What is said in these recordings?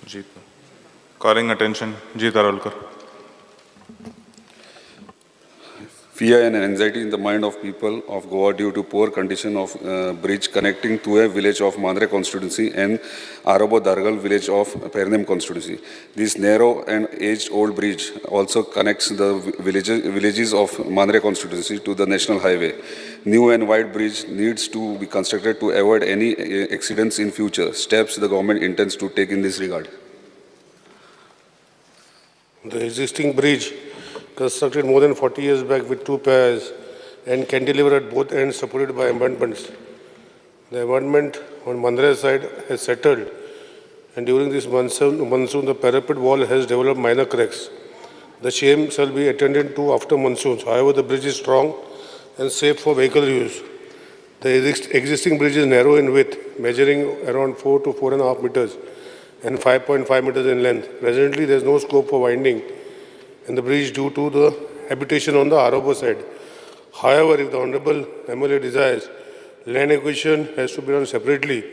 Jeet. Calling attention, Jeet Arolkar. Fear and anxiety in the mind of people of Goa due to poor condition of bridge connecting to a village of Mandre constituency and Arabo Dargal village of Pernem constituency. This narrow and aged-old bridge also connects the villages of Mandre constituency to the national highway. New and wide bridge needs to be constructed to avoid any accidents in future. Steps the government intends to take in this regard. The existing bridge, constructed more than 40 years back with 2 piers and cantilever at both ends supported by embankments. The embankment on Mandre side has settled, and during this monsoon the parapet wall has developed minor cracks. The same shall be attended to after monsoons. However, the bridge is strong and safe for vehicle use. The existing bridge is narrow in width, measuring around 4 to 4.5 meters and 5.5 meters in length. Presently, there is no scope for widening in the bridge due to the habitation on the Arabo side. However, if the Honorable MLA desires, land acquisition has to be done separately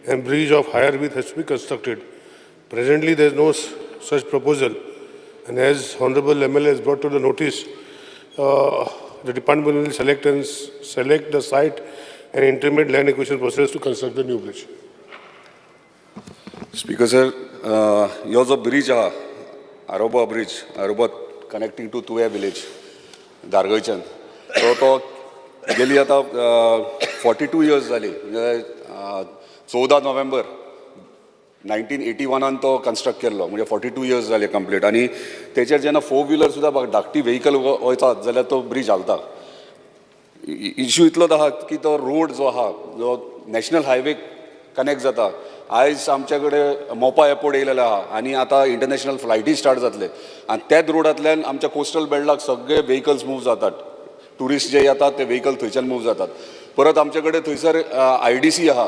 and bridge of higher width has to be constructed. Presently, there is no such proposal, and as Honorable MLA has brought to the notice, the department will select the site and intermediate land acquisition process to construct the new bridge. Speaker sir, your bridge Arabo bridge, Arabo connecting to Tuya village, Dargaychan. So गेली आता 42 years झाली. 14 November 1981 तो construct केल्लो, म्हणजे 42 years झाले complete. आणि त्याचेर जेन्ना 4-wheeler सुद्धा धाकटी व्हेकल वयतात जाल्यार तो ब्रिज हालता. इश्यू इतलो आहा की तो रोड जो आहा, जो नॅशनल हायवे कनेक्ट जाता, आयज आमच्याकडे मोपा एअरपोर्ट येयलेलो आहा आणि आता इंटरनॅशनल फ्लायटी स्टार्ट जातले आणि त्याच रोडांतल्यान आमच्या कोस्टल बेल्टाक सगळे व्हेकल्स मूव जातात. टुरिस्ट जे येतात ते व्हेकल थंयच्यान मूव जातात. परत आमच्याकडे थंयसर IDC आहा,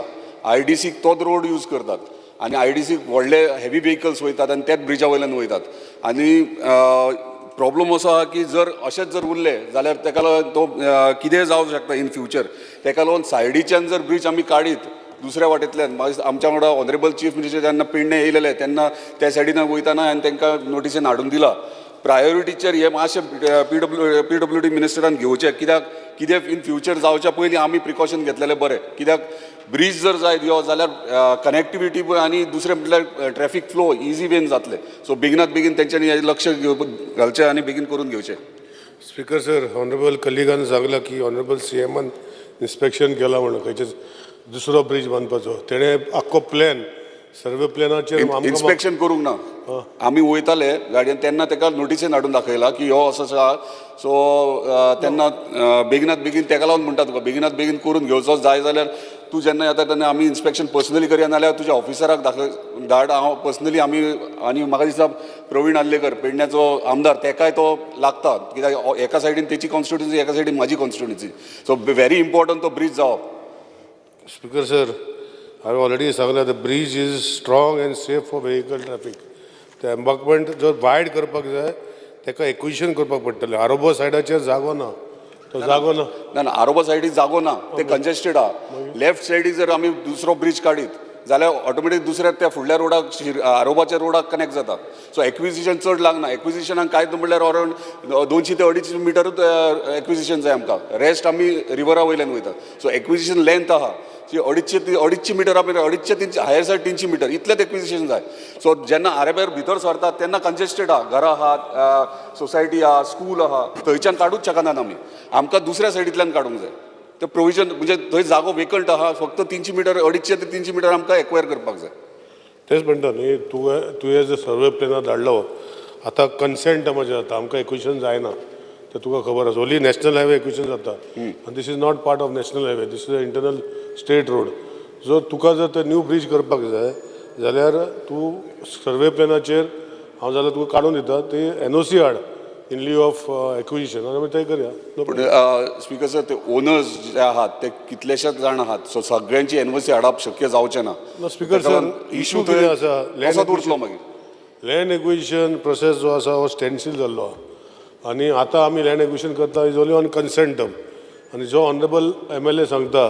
IDCक तोच रोड यूज करतात आणि IDCक व्हडले हेवी व्हेकल्स वयतात आणि त्याच ब्रिजा वयल्यान वयतात. आणि प्रॉब्लम असो आहा की जर अशेंच जर उरले जाल्यार तेका लागून तो कितें जावंक शकता इन फ्युचर. तेका लागून सायडीच्यान जर ब्रिज आमी काडीत दुसऱ्या वाटेंतल्यान, आमच्या वांगडा ऑनरेबल चीफ मिनिस्टर जेन्ना पेडणे येयलेले तेन्ना त्या सायडीन वयताना हांवें तांकां नोटिसीन हाडून दिला. प्रायोरिटीचेर हे मातशें PWD मिनिस्टरान घेवचें, कित्याक इन फ्युचर जावच्या पयलीं आमी प्रिकॉशन घेतलेले बरें. कित्याक ब्रिज जर जायत यो जाल्यार कनेक्टिविटी आनी दुसरें म्हटल्यार ट्रॅफिक फ्लो इजी वेन जातले. सो बेगिनात बेगीन तेंच्यांनी हें लक्ष घालचें आनी बेगीन करून घेवचें. स्पीकर सर, ऑनरेबल कलिगान सांगला की ऑनरेबल CMन इन्स्पेक्शन केला म्हणून खंयचेच दुसरो ब्रिज बांदपाचो. तेणे आख्खो प्लॅन सर्वे प्लॅनाचेर इन्स्पेक्शन करूंक ना. आमी वयताले गाडयेन तेन्ना तेका नोटिसीन हाडून दाखयला की हो असो आसा. सो तेन्ना बेगिनात बेगीन तेका लागून म्हणटा तुका बेगिनात बेगीन करून घेवचो जाय जाल्यार तूं जेन्ना येता तेन्ना आमी इन्स्पेक्शन पर्सनली करया, नाल्यार तुज्या ऑफिसराक धाड. हांव पर्सनली आनी म्हाका दिसता प्रवीण आल्लेकर पेडण्याचो आमदार तेकाय तो लागता, कित्याक एका सायडीन तेची कॉन्स्टिट्युन्सी, एका सायडीन म्हाजी कॉन्स्टिट्युन्सी. सो व्हेरी इम्पॉर्टंट तो ब्रिज जावप. Speaker sir, I have already said that the bridge is strong and safe for vehicle traffic. The embankment जर वायड करपाक जाय तेका एक्विजिशन करपाक पडटलें. आरोबो सायडाचेर जागो ना, तो जागो ना. ना आरोबा सायडीक जागो ना, ते कंजेस्टेड आहा. लेफ्ट सायडीक जर आमी दुसरो ब्रिज काडीत जाल्यार ऑटोमॅटीक दुसऱ्या त्या फुडल्या रोडाक आरोबाच्या रोडाक कनेक्ट जाता. सो एक्विजिशन चड लागना. एक्विजिशनाक कांयच म्हणल्यार अरावंड 200 ते 250 मिटरूच एक्विजिशन जाय आमकां. रेस्ट आमी रिवरा वयल्यान वयतात. सो एक्विजिशन लेंथ आहा ती 250 मिटर, 250 हायर सायड 300 मिटर इतलेंच एक्विजिशन जाय. सो जेन्ना आरेबेर भितर सरतात तेन्ना कंजेस्टेड आहा, घरां आहात, सोसायटी आहा, स्कूल आहा, थंयच्यान काडूच शकनात आमी. आमकां दुसऱ्या सायडींतल्यान काडूंक जाय. ते प्रोविजन म्हणजे थंय जागो वेकंट आहा, फक्त 300 मिटर, 250 ते 300 मिटर आमकां एक्वायर करपाक जाय. तेच म्हणटा न्ही, तुवें जर सर्वे प्लॅनार धाडलो आतां कन्सेंट म्हणजे जाता, आमकां एक्विजिशन जायना. तर तुका खबर आसा ओन्ली नॅशनल हायवे एक्विजिशन जाता आनी this is not part of national highway, this is a internal state road. So तुका जर ते न्यू ब्रिज करपाक जाय जाल्यार तूं सर्वे प्लॅनाचेर हांव जाल्यार तुका काडून दिता, ते NOC हाड इन लिव ऑफ एक्विजिशन आनी आमी तें करया. स्पीकर सर, ते ओनर्स जे आहात ते कितलेशेच जाण आहात. सो सगळ्यांची NOC हाडप शक्य जावचें ना. स्पीकर सर, इशू कितें आसा, लँड उरतलो मागीर. लँड एक्विजिशन प्रोसेस जो आसा हो स्टँडस्टील जाल्लो आहा आनी आतां आमी लँड एक्विजिशन करता is only on consent term. आनी जो ऑनरेबल MLA सांगता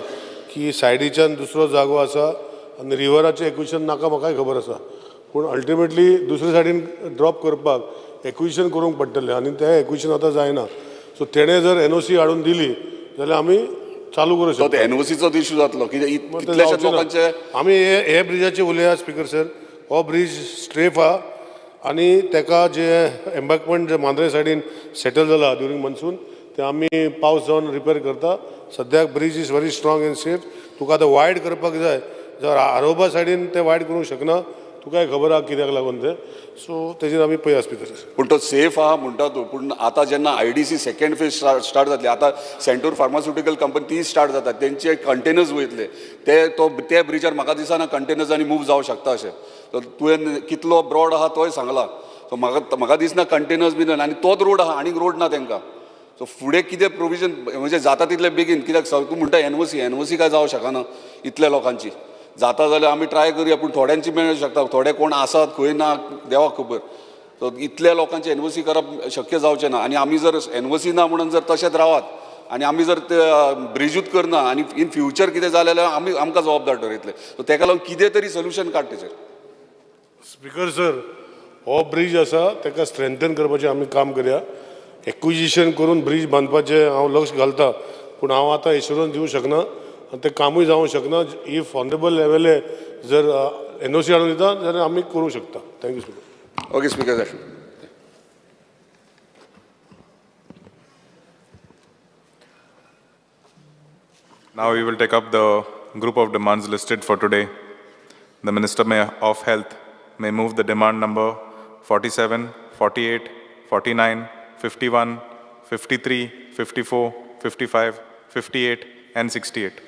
की सायडीच्यान दुसरो जागो आसा आनी रिवराचें एक्विजिशन नाका, म्हाकाय खबर आसा. पूण अल्टिमेटली दुसरे सायडीन ड्रॉप करपाक एक्विजिशन करूंक पडटलें आनी तें एक्विजिशन आतां जायना. सो तेणें जर NOC हाडून दिली जाल्यार आमी चालू करूं तो शकता. NOCचो इश्यू जातलो कित्याक मग ते कितल्याशाच जावचें ना. लोकांचे आमी हे ब्रिजाचेर उलया स्पिकर सर. हो ब्रिज स्ट्रेफ आहा आनी तेका जे एम्बॅकमेंट जे मांद्रे सायडीन सेटल जाला ड्युरींग मनसून ते आमी पावस जावन रिपेर करता. सद्याक bridge is very strong and safe. तुका आतां वायड करपाक जाय जाल्यार आरोबा सायडीन ते वायड करूंक शकना. तुकाय खबर आहा कित्याक लागून ते. सो तेजेर आमी पळया स्पिकर सर. पूण तो सेफ आहा म्हणटा तूं पूण आतां जेन्ना IDC सेकंड फेज स्टार्ट जातली आतां सेंटूर फार्मास्युटिकल कंपनी ती स्टार्ट जाता तेंचे कंटेनर्स वयतले ते ब्रिजार म्हाका दिसना कंटेनर्सांनी मूव जावं शकता अशें. तुवें कितलो ब्रॉड आहा तोय सांगला. सो म्हाका दिसना कंटेनर्स बीन आनी तोच रोड आहा आनीक रोड ना तेंकां. सो फुडें कितें प्रोविजन म्हणजे जाता तितले बेगीन कित्याक तूं म्हणटा NOC काय जावं शकना इतल्या लोकांची. जाता जाल्यार आमी ट्राय करुया पूण थोड्यांची मेळूं शकता. थोडे कोण आसात खंय ना देवाक खबर. सो इतल्या लोकांचे NOC करप शक्य जावचें ना आनी आमी जर NOC ना म्हणून जर तशेंच रावात आनी आमी जर ते ब्रिजूच करना आनी इन फ्युचर कितें जालें जाल्यार आमकां जबाबदार ठरयतले. सो तेका लागून कितें तरी सोल्युशन काड तेचेर. स्पिकर सर, हो ब्रिज आसा तेका स्ट्रेंथन करपाचें आमी काम करया. एक्विजिशन करून ब्रिज बांदपाचें हांव लक्ष घालता पूण हांव आतां एश्युरन्स दिवंक शकना आनी तें कामूय जावंक शकना. इफ ऑनरेबल लेवले जर NOC हाडून दिता जाल्यार आमी करूंक शकता. Thank you speaker. Okay speaker sir. Now we will take up the group of demands listed for today. The Minister of Health may move the demand number 47, 48, 49, 51, 53, 54, 55, 58 and 68.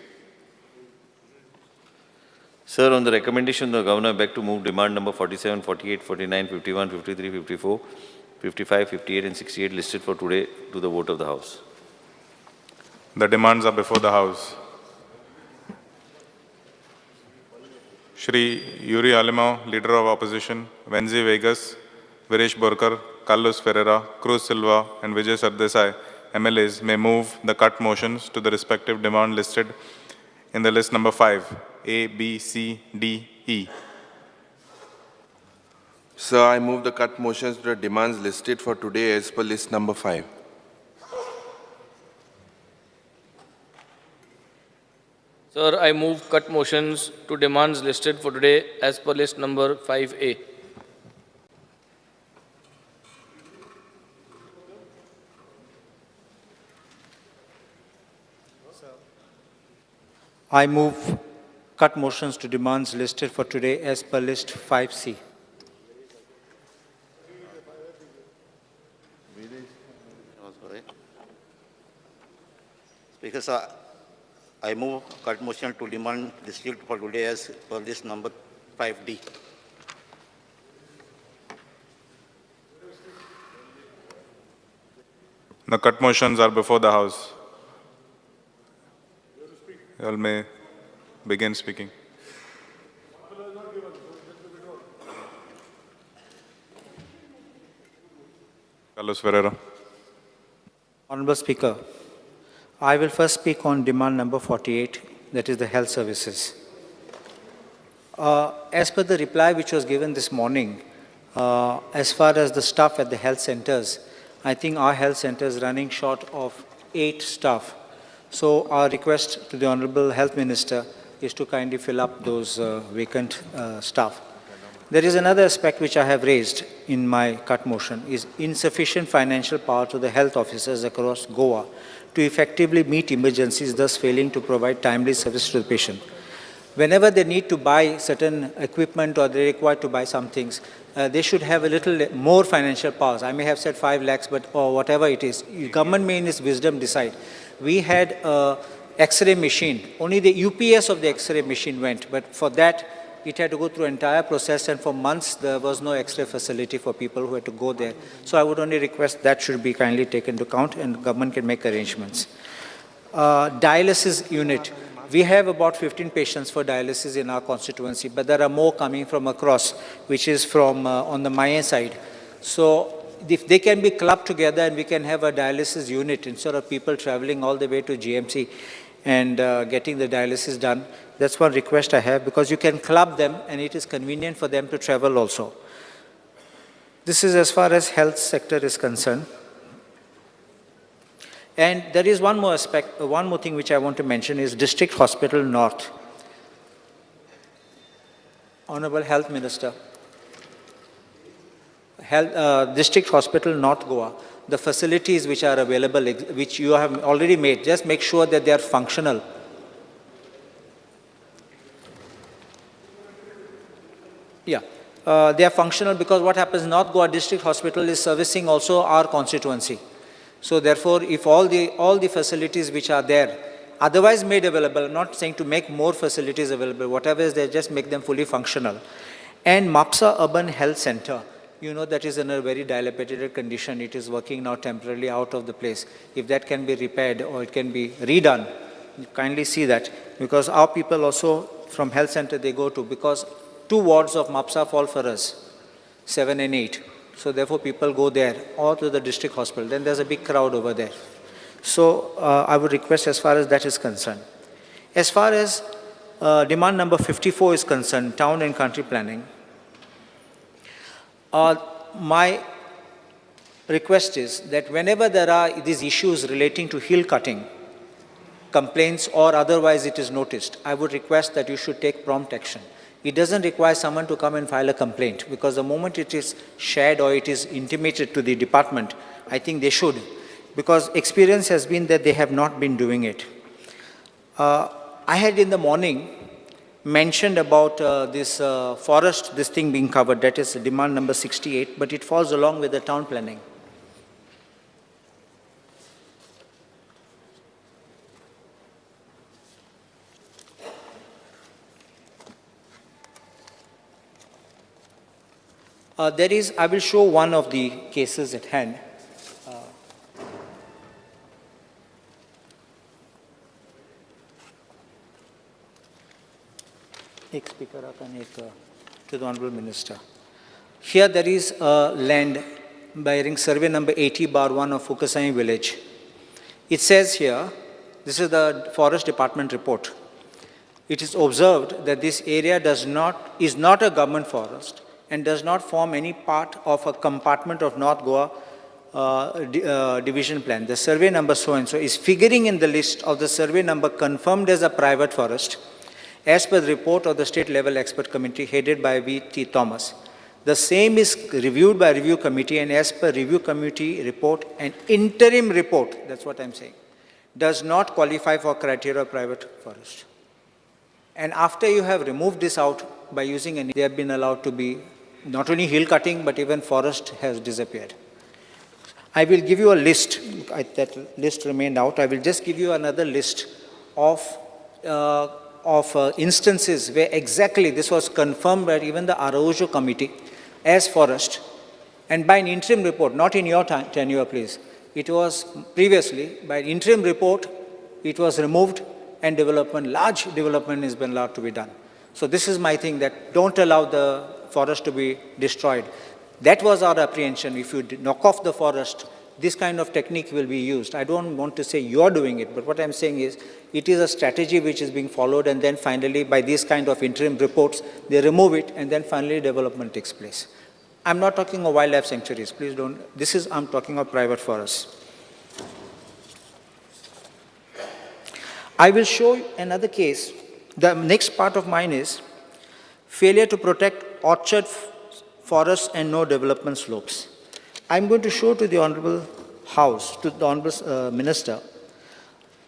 Sir, on the recommendation of the Governor, I beg to move demand number 47, 48, 49, 51, 53, 54, 55, 58 and 68 listed for today to the vote of the House. The demands are before the House. Shri Yuri Alimao, Leader of Opposition, Wenzi Vegas, Viresh Borkar, Carlos Ferreira, Cruz Silva and Vijay Sardesai, MLAs, may move the cut motions to the respective demand listed in the list number 5, A, B, C, D, E. Sir, I move the cut motions to the demands listed for today as per list number 5. Sir, I move cut motions to demands listed for today as per list number 5A. I move cut motions to demands listed for today as per list 5C. Speaker, sir, I move cut motion to demand listed for today as per list number 5D. The cut motions are before the House. You all may begin speaking. Carlos Ferreira. Honorable Speaker, I will first speak on demand number 48, that is the health services. As per the reply which was given this morning, as far as the staff at the health centers, I think our health center is running short of 8 staff. So our request to the Honorable Health Minister is to kindly fill up those vacant staff. There is another aspect which I have raised in my cut motion, is insufficient financial power to the health officers across Goa to effectively meet emergencies, thus failing to provide timely service to the patient. Whenever they need to buy certain equipment or they're required to buy some things, they should have a little more financial powers. I may have said 5 lakhs, but or whatever it is, government may in its wisdom decide. We had an X-ray machine. Only the UPS of the X-ray machine went, but for that, it had to go through entire process, and for months there was no X-ray facility for people who had to go there. So I would only request that should be kindly taken into account, and government can make arrangements. Dialysis unit. We have about 15 patients for dialysis in our constituency, but there are more coming from across, which is from on the Maya side. So if they can be clubbed together and we can have a dialysis unit instead of people traveling all the way to GMC, and getting the dialysis done. That's one request I have, because you can club them and it is convenient for them to travel also. This is as far as health sector is concerned. And there is one more aspect, one more thing which I want to mention is District Hospital North. Honorable Health Minister, District Hospital North Goa, the facilities which are available, which you have already made, just make sure that they are functional. Yeah, they are functional, because what happens, North Goa District Hospital is servicing also our constituency. So therefore, if all the facilities which are there, otherwise made available, I'm not saying to make more facilities available, whatever is there, just make them fully functional. And MAPSA Urban Health Center, you know, that is in a very dilapidated condition. It is working now temporarily out of the place. If that can be repaired or it can be redone, kindly see that, because our people also from health center they go to, because 2 wards of MAPSA fall for us, 7 and 8. So therefore people go there or to the district hospital. Then there's a big crowd over there. So I would request as far as that is concerned. As far as demand number 54 is concerned, town and country planning, my request is that whenever there are these issues relating to hill cutting, complaints or otherwise it is noticed, I would request that you should take prompt action. It doesn't require someone to come and file a complaint, because the moment it is shared or it is intimated to the department, I think they should, because experience has been that they have not been doing it. I had in the morning mentioned about this forest, this thing being covered, that is demand number 68, but it falls along with the town planning. I will show one of the cases at hand. To the Honorable Minister. Here there is land bearing survey number 80/1 of Fukasai village. It says here, this is the Forest Department report. It is observed that this area is not a government forest and does not form any part of a compartment of North Goa division plan. The survey number so-and-so is figuring in the list of the survey number confirmed as a private forest, as per the report of the state level expert committee headed by V.T. Thomas. The same is reviewed by review committee, and as per review committee report, an interim report, that's what I'm saying, does not qualify for criteria of private forest. And after you have removed this out by using they have been allowed to be not only hill cutting, but even forest has disappeared. I will give you a list, that list remained out. I will just give you another list of instances where exactly this was confirmed by even the Araujo committee as forest, and by an interim report, not in your tenure, please. It was previously, by an interim report, it was removed and development, large development has been allowed to be done. So this is my thing, that don't allow the forest to be destroyed. That was our apprehension. If you knock off the forest, this kind of technique will be used. I don't want to say you're doing it, but what I'm saying is, it is a strategy which is being followed, and then finally, by these kind of interim reports, they remove it, and then finally development takes place. I'm not talking of wildlife sanctuaries, please don't, I'm talking of private forests. I will show you another case. The next part of mine is failure to protect orchard forests and no development slopes. I'm going to show to the Honorable House, to the Honorable Minister,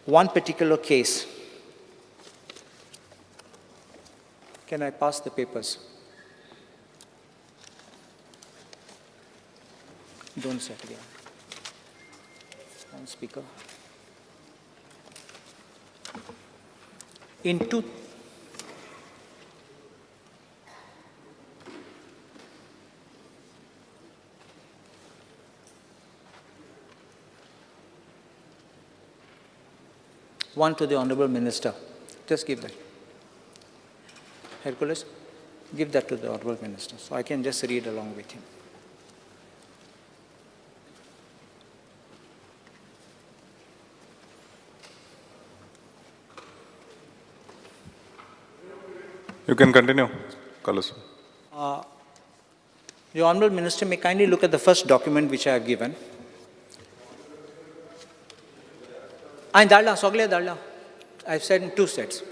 one particular case. Can I pass the papers? Don't sit again. One speaker. One to the Honorable Minister. Just give that. Hercules, give that to the Honorable Minister, so I can just read along with him. You can continue, Carlos. The Honourable Minister may kindly look at the first document which I have given. I've said in 2 sets.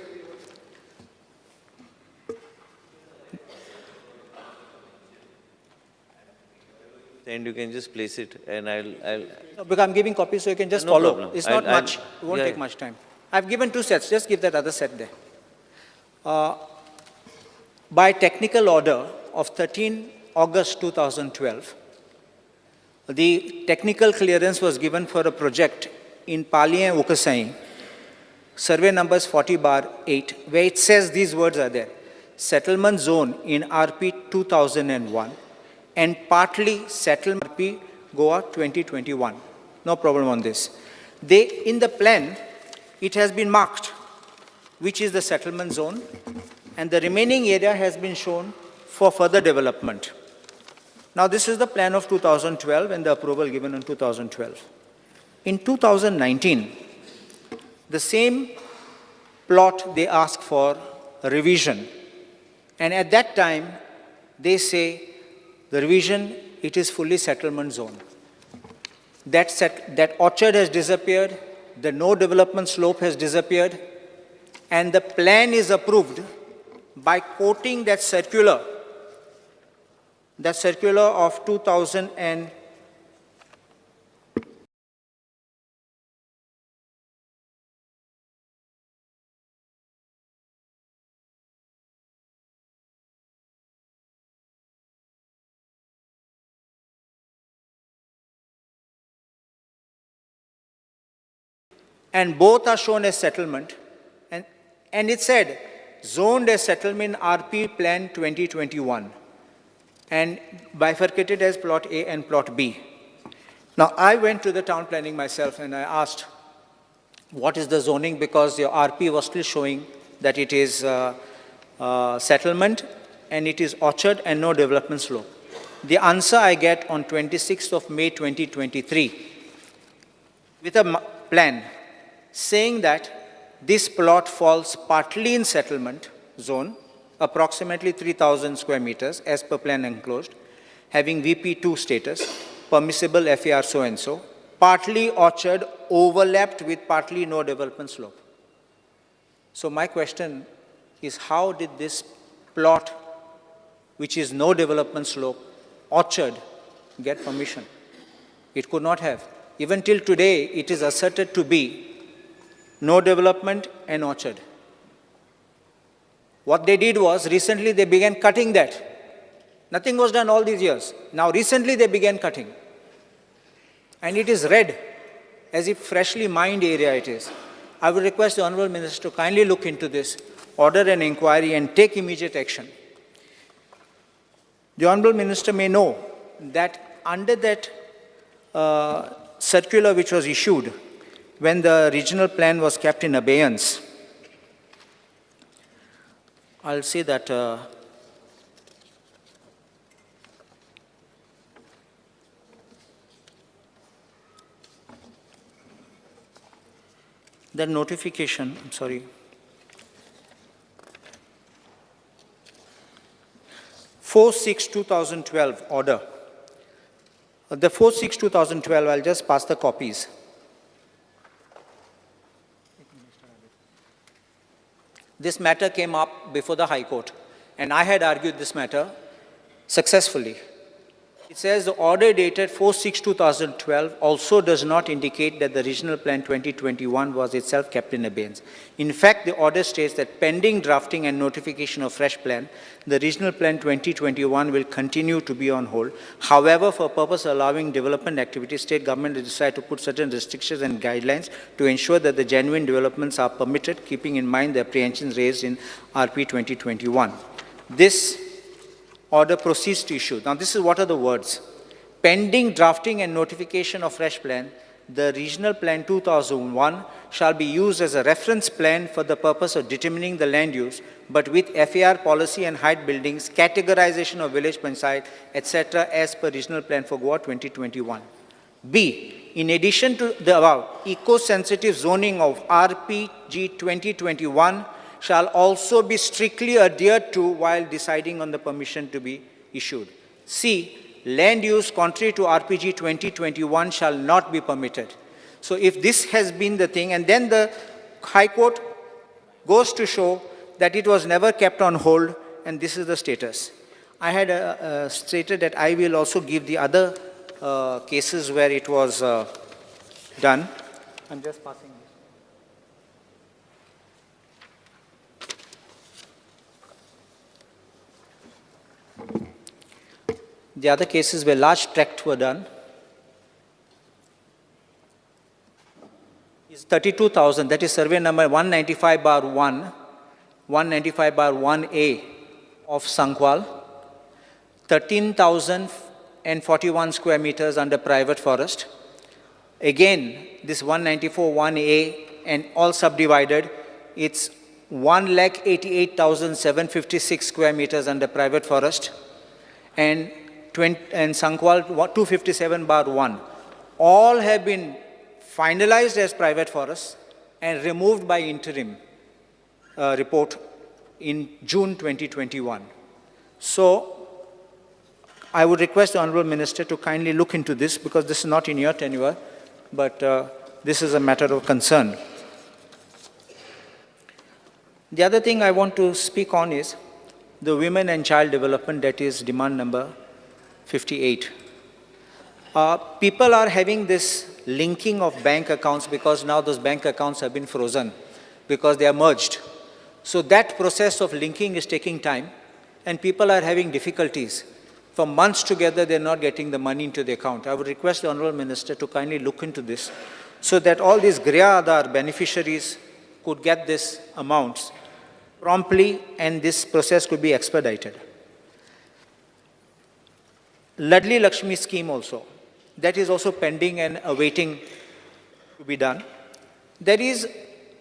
And you can just place it, and I'll No, because I'm giving copies, so you can just No follow. problem. It's not I'll- much. It won't yeah, take yeah. much time. I've given 2 sets. Just give that other set there. By technical order of 13 August 2012, the technical clearance was given for a project in Pali and Ukasai, survey numbers 40/8, where it says these words are there: settlement zone in RP 2001 and partly settlement RP Goa 2021. No problem on this. In the plan, it has been marked which is the settlement zone, and the remaining area has been shown for further development. Now, this is the plan of 2012 and the approval given in 2012. In 2019, the same plot they asked for a revision, and at that time, they say the revision, it is fully settlement zone. That orchard has disappeared, the no development slope has disappeared, and the plan is approved by quoting that circular of 2000 and both are shown as settlement, and it said zoned as settlement RP plan 2021 and bifurcated as plot A and plot B. Now, I went to the town planning myself and I asked, what is the zoning? Because your RP was still showing that it is settlement and it is orchard and no development slope. The answer I get on 26th of May 2023 with a plan saying that this plot falls partly in settlement zone, approximately 3,000 square meters as per plan enclosed, having VP2 status, permissible FAR so-and-so, partly orchard overlapped with partly no development slope. So my question is, how did this plot, which is no development slope, orchard, get permission? It could not have. Even till today, it is asserted to be no development and orchard. What they did was, recently they began cutting that. Nothing was done all these years. Now recently they began cutting. And it is red, as if freshly mined area it is. I would request the Honourable Minister to kindly look into this, order an inquiry and take immediate action. The Honourable Minister may know that under that circular which was issued when the regional plan was kept in abeyance, I'll say that the notification, 4/6/2012 order. The 4/6/2012, I'll just pass the copies. This matter came up before the High Court, and I had argued this matter successfully. It says the order dated 4/6/2012 also does not indicate that the Regional Plan 2021 was itself kept in abeyance. In fact, the order states that pending drafting and notification of fresh plan, the Regional Plan 2021 will continue to be on hold. However, for purpose of allowing development activities, state government has decided to put certain restrictions and guidelines to ensure that the genuine developments are permitted, keeping in mind the apprehensions raised in RP 2021. This order proceeds to issue. Now, this is what are the words. Pending drafting and notification of fresh plan, the Regional Plan 2001 shall be used as a reference plan for the purpose of determining the land use, but with FAR policy and height buildings, categorization of village panchayat, etc., as per Regional Plan for Goa 2021. B, in addition to the above, eco-sensitive zoning of RPG 2021 shall also be strictly adhered to while deciding on the permission to be issued. C, land use contrary to RPG 2021 shall not be permitted. So if this has been the thing, and then the High Court goes to show that it was never kept on hold, and this is the status. I had stated that I will also give the other cases where it was done. I'm just passing this. The other cases where large tracts were done is 32,000, that is survey number 195/1, 195/1A of Sankwal, 13,041 square meters under private forest. Again, this 194/1A and all subdivided, it's 1,88,756 square meters under private forest, and Sankwal 257/1. All have been finalized as private forests and removed by interim report in June 2021. So I would request the Honorable Minister to kindly look into this, because this is not in your tenure, but this is a matter of concern. The other thing I want to speak on is the women and child development, that is demand number 58. People are having this linking of bank accounts because now those bank accounts have been frozen because they are merged. So that process of linking is taking time, and people are having difficulties. For months together, they're not getting the money into the account. I would request the Honorable Minister to kindly look into this so that all these Griya Aadhaar beneficiaries could get these amounts promptly, and this process could be expedited. Ladli Lakshmi scheme also, that is also pending and awaiting to be done. There is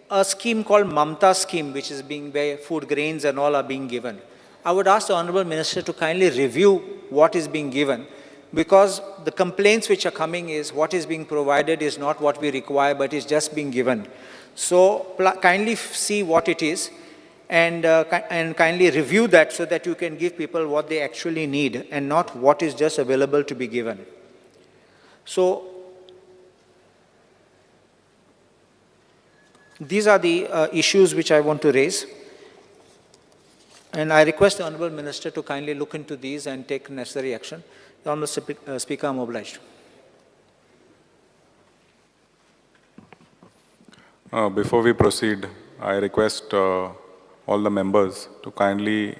a scheme called Mamta scheme, which is being, where food grains and all are being given. I would ask the Honorable Minister to kindly review what is being given, because the complaints which are coming is what is being provided is not what we require, but is just being given. So kindly see what it is, and kindly review that so that you can give people what they actually need and not what is just available to be given. So these are the issues which I want to raise. And I request the Honorable Minister to kindly look into these and take necessary action. The Honorable Speaker, I am obliged. Before we proceed, I request all the members to kindly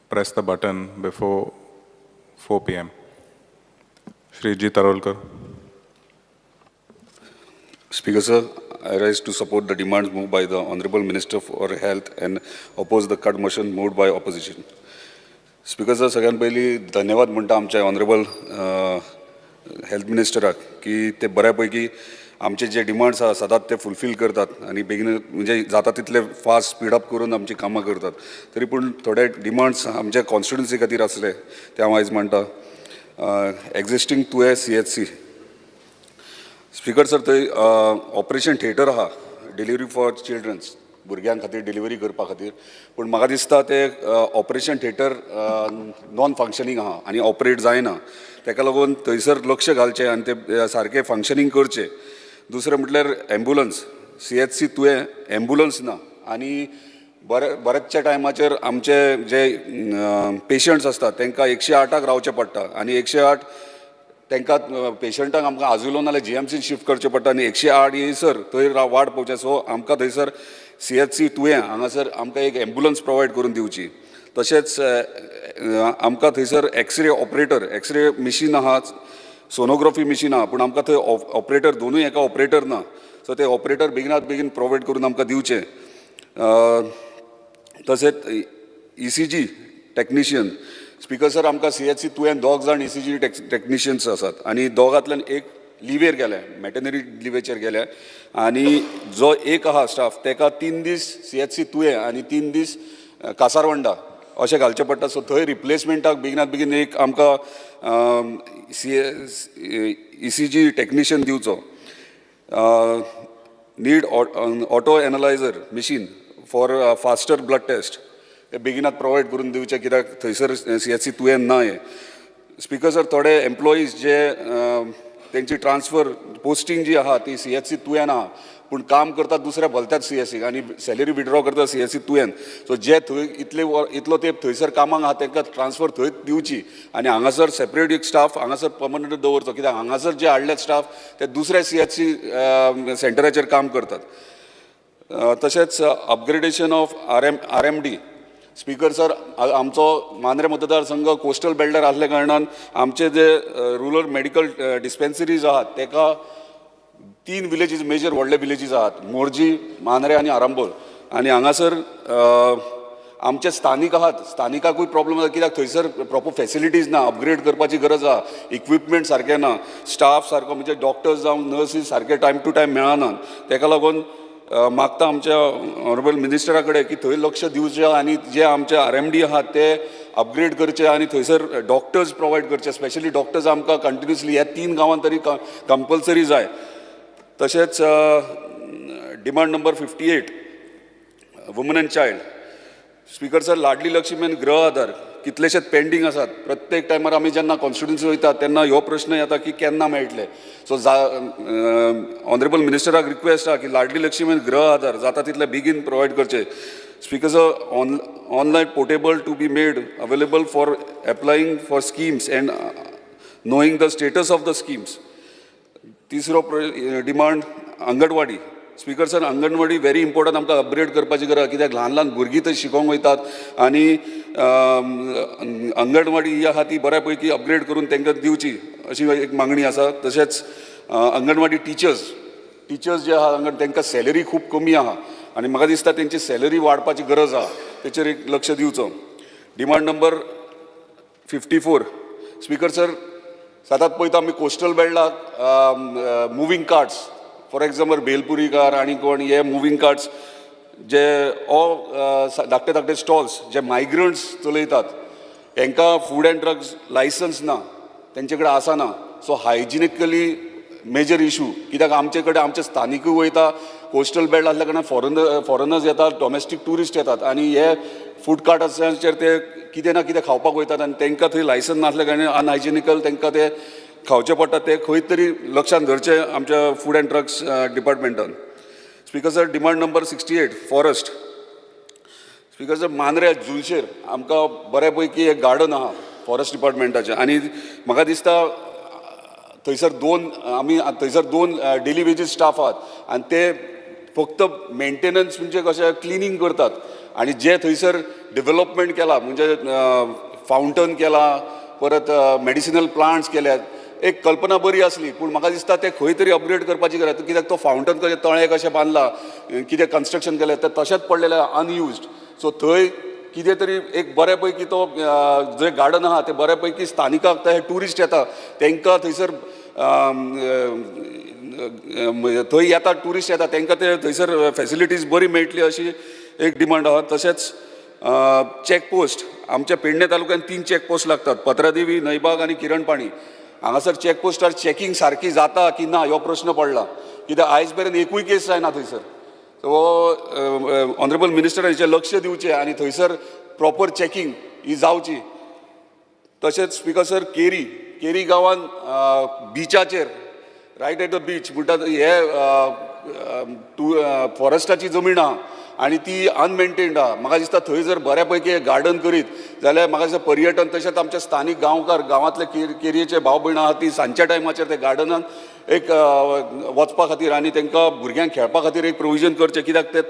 press the button before 4 p.m. Shri G. Tarolkar. Speaker sir, I rise to support the demands moved by the Honorable Minister for Health and oppose the cut motion moved by opposition. Speaker sir, सगळ्यात पयली धन्यवाद म्हणटा आमच्या honourable health मिनिस्टराक की ते बऱ्यापैकी आमचे जे demands आसा सदांच ते फुलफील करतात आणि बेगीन म्हणजे जाता तितले फास्ट स्पीड अप करून आमची कामां करतात. तरी पूण थोडे डिमांड्स आमच्या कॉन्स्टिट्युएन्सी खातीर आसले ते हांव आयज म्हणटा. एक्झिस्टींग तुवें CHC. स्पीकर सर, थंय ऑपरेशन थिएटर आहा डिलिव्हरी फॉर चिल्ड्रन्स, भुरग्यां खातीर डिलिव्हरी करपा खातीर, पूण म्हाका दिसता ते ऑपरेशन थिएटर नॉन फंक्शनींग आहा आनी ऑपरेट जायना. ताका लागून थंयसर लक्ष घालचें आनी ते सारकें फंक्शनींग करचें. दुसरें म्हटल्यार एम्ब्युलन्स. CHC तुवें एम्ब्युलन्स ना आनी बरेचशा टायमाचेर आमचे जे पेशंट्स आसतात तांकां 108 रावचें पडटा आनी 108 तांकां पेशंटांक आमकां आजुलो नाल्यार GMC शिफ्ट करचें पडटा आनी 108 येयसर थंय वाट पळोवचें. सो आमकां थंयसर CHC तुवें हांगासर आमकां एक एम्ब्युलन्स प्रोवायड करून दिवची. तशेंच आमकां थंयसर एक्सरे ऑपरेटर, एक्सरे मिशीन आहा, सोनोग्राफी मिशीन आहा, पूण आमकां थंय ऑपरेटर दोनूय एका ऑपरेटर ना. सो ते ऑपरेटर बेगिनात बेगीन प्रोवायड करून आमकां दिवचे. तशेंच ECG टेक्निशियन. स्पीकर सर, आमकां CHC तुवें 2 जाण ECG टेक्निशियन्स आसात आनी दोगांतल्यान एक लिवेर गेल्या, मॅटर्नरी लिवेचेर गेल्या आनी जो एक आहा स्टाफ ताका 3 दीस CHC तुवें आनी 3 दीस कासारवंडा अशें घालचें पडटा. सो थंय रिप्लेसमेंटाक बेगिनात बेगीन एक आमकां ECG टेक्निशियन दिवचो. Need auto analyser machine for faster blood test हे बेगिनात प्रोवायड करून दिवचे, कित्याक थंयसर CHC तुवें ना हे. स्पीकर सर, थोडे एम्प्लॉईज जे त्यांची ट्रान्सफर पोस्टिंग जी आहा ती CHC तुवें आहा, पूण काम करतात दुसऱ्या भलत्याच CHC आनी सॅलरी विड्रॉ करता CHC तुवें. सो जे थंय इतलो तेंप थंयसर कामाक आहा तांकां ट्रान्सफर थंय दिवची आनी हांगासर सेपरेट एक स्टाफ हांगासर परमनंट दवरचो, कित्याक हांगासर जे हाडल्यात स्टाफ ते दुसऱ्या CHC सेंटराचेर काम करतात. तशेंच upgradation of RMD. Speaker sir, आमचो मांद्रे मतदारसंघ कोस्टल बेल्टार आसल्या कारणान आमचे जे रुरल मेडिकल डिस्पेन्सरीज आहात ताका 3 विलेजीस मेजर व्हडले विलेजीस आहात, मोर्जी, मांद्रे आनी आरांबोल. आनी हांगासर आमचे स्थानीक आहात, स्थानिकाकूय प्रॉब्लेम जाता, कित्याक थंयसर प्रॉपर फॅसिलिटीज ना, अपग्रेड करपाची गरज आहा, इक्विपमेंट सारके ना, स्टाफ सारको म्हणजे डॉक्टर्स जावं नर्सीस सारके टायम टू टायम मेळनात. ताका लागून मागता आमच्या ऑनरेबल मिनिस्टरा कडेन की थंय लक्ष दिवचें आनी जे आमचे RMD आहात ते अपग्रेड करचे आनी थंयसर डॉक्टर्स प्रोवायड करचे, स्पेशली डॉक्टर्स आमकां कंटिन्युअसली ह्या 3 गांवांत तरी कंपल्सरी जाय. तशेंच demand number 58 woman and child. Speaker sir, Ladli Laxmi Griha Aadhaar कितलेशेच पेंडींग आसात. प्रत्येक टायमार आमी जेन्ना कॉन्स्टिट्युन्सी वयतात तेन्ना ह्यो प्रश्न येता की केन्ना मेळटले. सो ऑनरेबल मिनिस्टराक रिक्वेस्ट आहा की लाडली लक्ष्मी गृह आधार जाता तितले बेगीन प्रोवायड करचे. Speaker sir, online portable to be made available for applying for schemes and knowing the status of the schemes. तिसरो demand anganwadi. Speaker sir, anganwadi very important आमकां अपग्रेड करपाची गरज, कित्याक ल्हान ल्हान भुरगीं थंय शिकोंक वयतात आनी अंगणवाडी ही आहा ती बऱ्या पैकी अपग्रेड करून तांकां दिवची अशी एक मागणी आसा. तशेंच अंगणवाडी टिचर्स जे आहा तांकां सॅलरी खूब कमी आहा आनी म्हाका दिसता तेंची सॅलरी वाडपाची गरज आहा, तेचेर एक लक्ष दिवचो. Demand number 54. स्पीकर सर, सदांच पळयता आमी कोस्टल बेल्टाक मुवींग कार्ड्स, फॉर एग्जाम्पल बेलपुरीकार आनी कोण हे मुवींग कार्ड्स जे धाकटे धाकटे स्टॉल्स जे मायग्रंट्स चलयतात तांकां फूड एंड ड्रग्स लायसन्स ना, तेंचे कडेन आसना. सो हायजिनिकली मेजर इशू, कित्याक आमचे कडेन आमचे स्थानिकूय वयता, कोस्टल बेल्ट आसल्या कारणान फॉरेनर्स येतात, डॉमेस्टीक ट्युरिस्ट येतात आनी हे फूड कार्टाचेर ते कितें ना कितें खावपाक वयतात आनी तांकां थंय लायसन्स नासल्या कारणान अनहायजिनिकल तांकां ते खावचे पडटा. ते खंय तरी लक्षांत धरचे आमच्या फूड एंड ड्रग्स डिपार्टमेंटान. Speaker sir, demand number 68 forest. Speaker sir, Mandrem जुलशेर आमकां बऱ्या पैकी एक गार्डन आहा फॉरेस्ट डिपार्टमेंटाचें आनी म्हाका दिसता थंयसर दोन डेली वेजीस स्टाफ आहात आनी ते फक्त मेंटेनन्स म्हणजे कशें क्लिनींग करतात आनी जे थंयसर डेव्हलपमेंट केला म्हणजे फावंटन केला, परत मेडिसिनल प्लांट्स केल्यात, एक कल्पना बरी आसली, पूण म्हाका दिसता ते खंय तरी अपग्रेड करपाची गरज, कित्याक तो फावंटन कशें तळें कशें बांदला, कितें कन्स्ट्रक्शन केलें तें तशेंच पडलेलें अनयुज्ड. सो थंय कितें तरी एक बऱ्या पैकी तो जे गार्डन आहा ते बऱ्या पैकी स्थानिकाक ते टुरिस्ट येता तांकां थंयसर थंय येता टुरिस्ट येता तांकां ते थंयसर फॅसिलिटीज बरी मेळटली अशी एक डिमांड आहा. तशेंच चॅकपोस्ट आमच्या पेडणे तालुक्यात 3 चॅकपोस्ट लागतात, पत्रादेवी, नयबाग आनी किरणपाणी. हांगासर चॅकपोस्टार चॅकिंग सारकी जाता की ना हो प्रश्न पडला, कित्याक आयज मेरेन एकूय केस जायना थंयसर. सो ऑनरेबल मिनिस्टर हेचेर लक्ष दिवचें आनी थंयसर प्रॉपर चॅकिंग ही जावची. तशेंच स्पीकर सर, केरी गांवांत बिचाचेर रायट एट द बीच म्हणटा हे फॉरेस्टाची जमीन आहा आनी ती अनमेंटेन्ड आहा. म्हाका दिसता थंय जर बऱ्या पैकी गार्डन करीत जाल्यार म्हाका दिसता पर्यटन तशेंच आमचे स्थानीक गांवकार गांवांतले केरयेचे भाव भयण आहा ती सांजच्या टायमाचेर ते गार्डनान एक वचपा खातीर आनी तांकां भुरग्यांक खेळपा खातीर एक प्रोविजन करचें, कित्याक ते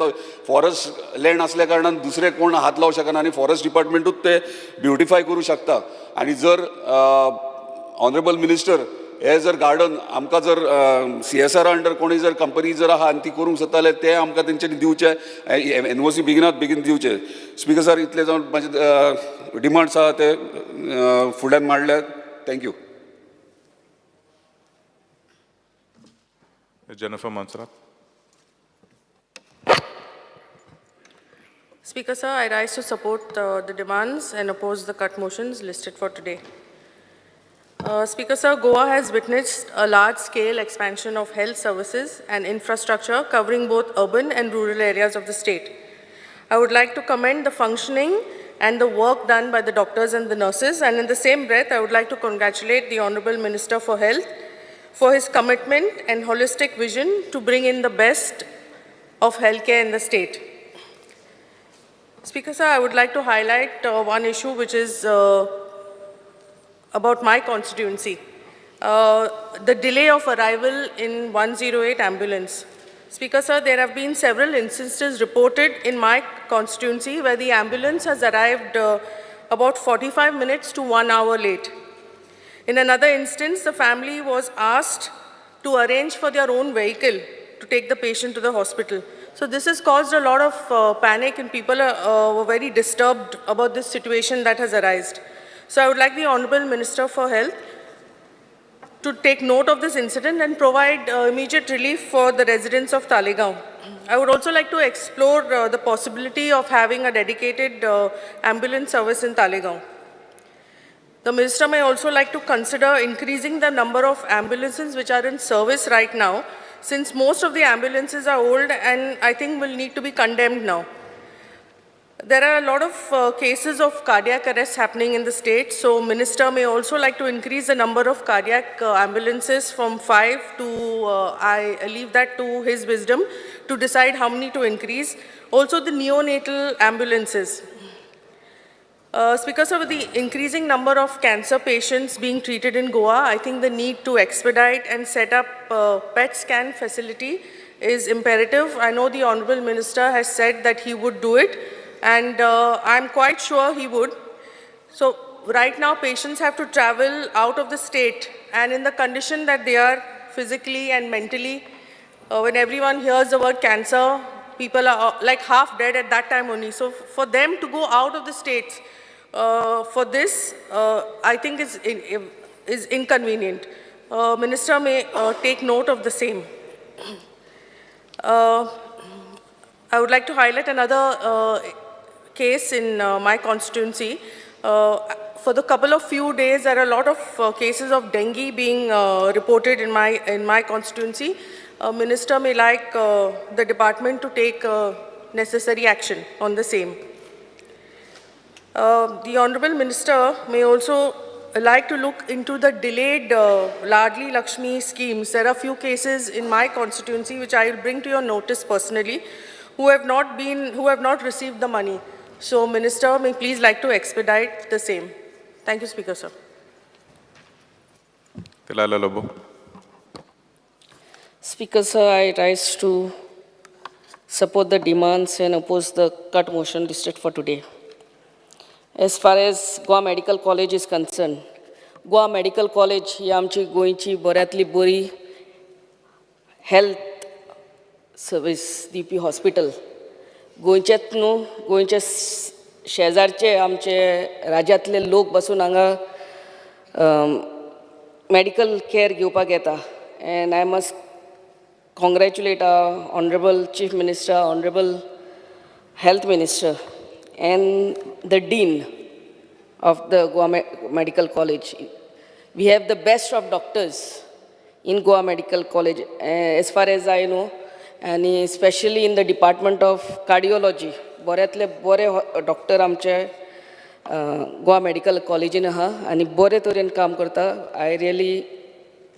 फॉरेस्ट लँड आसल्या कारणान दुसरे कोण हात लावंक शकना आनी फॉरेस्ट डिपार्टमेंटूच ते ब्युटिफाय करूं शकता. आनी जर ऑनरेबल मिनिस्टर हे जर गार्डन आमकां जर CSR अंडर कोणी जर कंपनी जर आहा आनी ती करूंक सोदता जाल्यार ते आमकां तेंच्यांनी दिवचे, NOC बेगीन दिवचे. स्पीकर सर, इतले जावन म्हाजे डिमांड्स आहा ते फुड्यान मांडल्या. Thank you. Jennifer Mansrat. Speaker sir, I rise to support the demands and oppose the cut motions listed for today. Speaker sir, Goa has witnessed a large-scale expansion of health services and infrastructure covering both urban and rural areas of the state. I would like to commend the functioning and the work done by the doctors and the nurses, and in the same breath, I would like to congratulate the Honorable Minister for Health for his commitment and holistic vision to bring in the best of healthcare in the state. Speaker, sir, I would like to highlight one issue which is about my constituency. The delay of arrival in 108 ambulance. Speaker, sir, there have been several instances reported in my constituency where the ambulance has arrived about 45 minutes to 1 hour late. In another instance, the family was asked to arrange for their own vehicle to take the patient to the hospital. So this has caused a lot of panic, and people were very disturbed about this situation that has arisen. So I would like the Honorable Minister for Health to take note of this incident and provide immediate relief for the residents of Talegaon. I would also like to explore the possibility of having a dedicated ambulance service in Talegaon. The Minister may also like to consider increasing the number of ambulances which are in service right now, since most of the ambulances are old and I think will need to be condemned now. There are a lot of cases of cardiac arrest happening in the state, so Minister may also like to increase the number of cardiac ambulances from 5 to, I leave that to his wisdom to decide how many to increase. Also the neonatal ambulances. Speaker, sir, with the increasing number of cancer patients being treated in Goa, I think the need to expedite and set up PET scan facility is imperative. I know the Honorable Minister has said that he would do it, and I'm quite sure he would. So right now, patients have to travel out of the state, and in the condition that they are physically and mentally, when everyone hears the word cancer, people are like half dead at that time only. So for them to go out of the states for this, I think is inconvenient. Minister may take note of the same. I would like to highlight another case in my constituency. For the couple of few days, there are a lot of cases of dengue being reported in my constituency. Minister may like the department to take necessary action on the same. The Honorable Minister may also like to look into the delayed Ladli Lakshmi schemes. There are a few cases in my constituency which I will bring to your notice personally, who have not received the money. So Minister may please like to expedite the same. Thank you, Speaker, sir. Tilala Lobo. Speaker, sir, I rise to support the demands and oppose the cut motion listed for today. As far as Goa Medical College is concerned, Goa Medical College ही आमची गोंयची बऱ्यांतली बरी health service दिवपी hospital. गोंयचेच न्हू, गोंयचे शेजारचे आमचे राज्यांतले लोक बसून हांगा मेडिकल केअर घेवपाक येता. And I must congratulate our Honorable Chief Minister, Honorable Health Minister, and the Dean of the Goa Medical College. We have the best of doctors in Goa Medical College, as far as I know, and especially in the Department of Cardiology. बऱ्यांतले बरे doctor आमचे Goa medical कॉलेजीन आहा आनी बरे तरेन काम करता. I really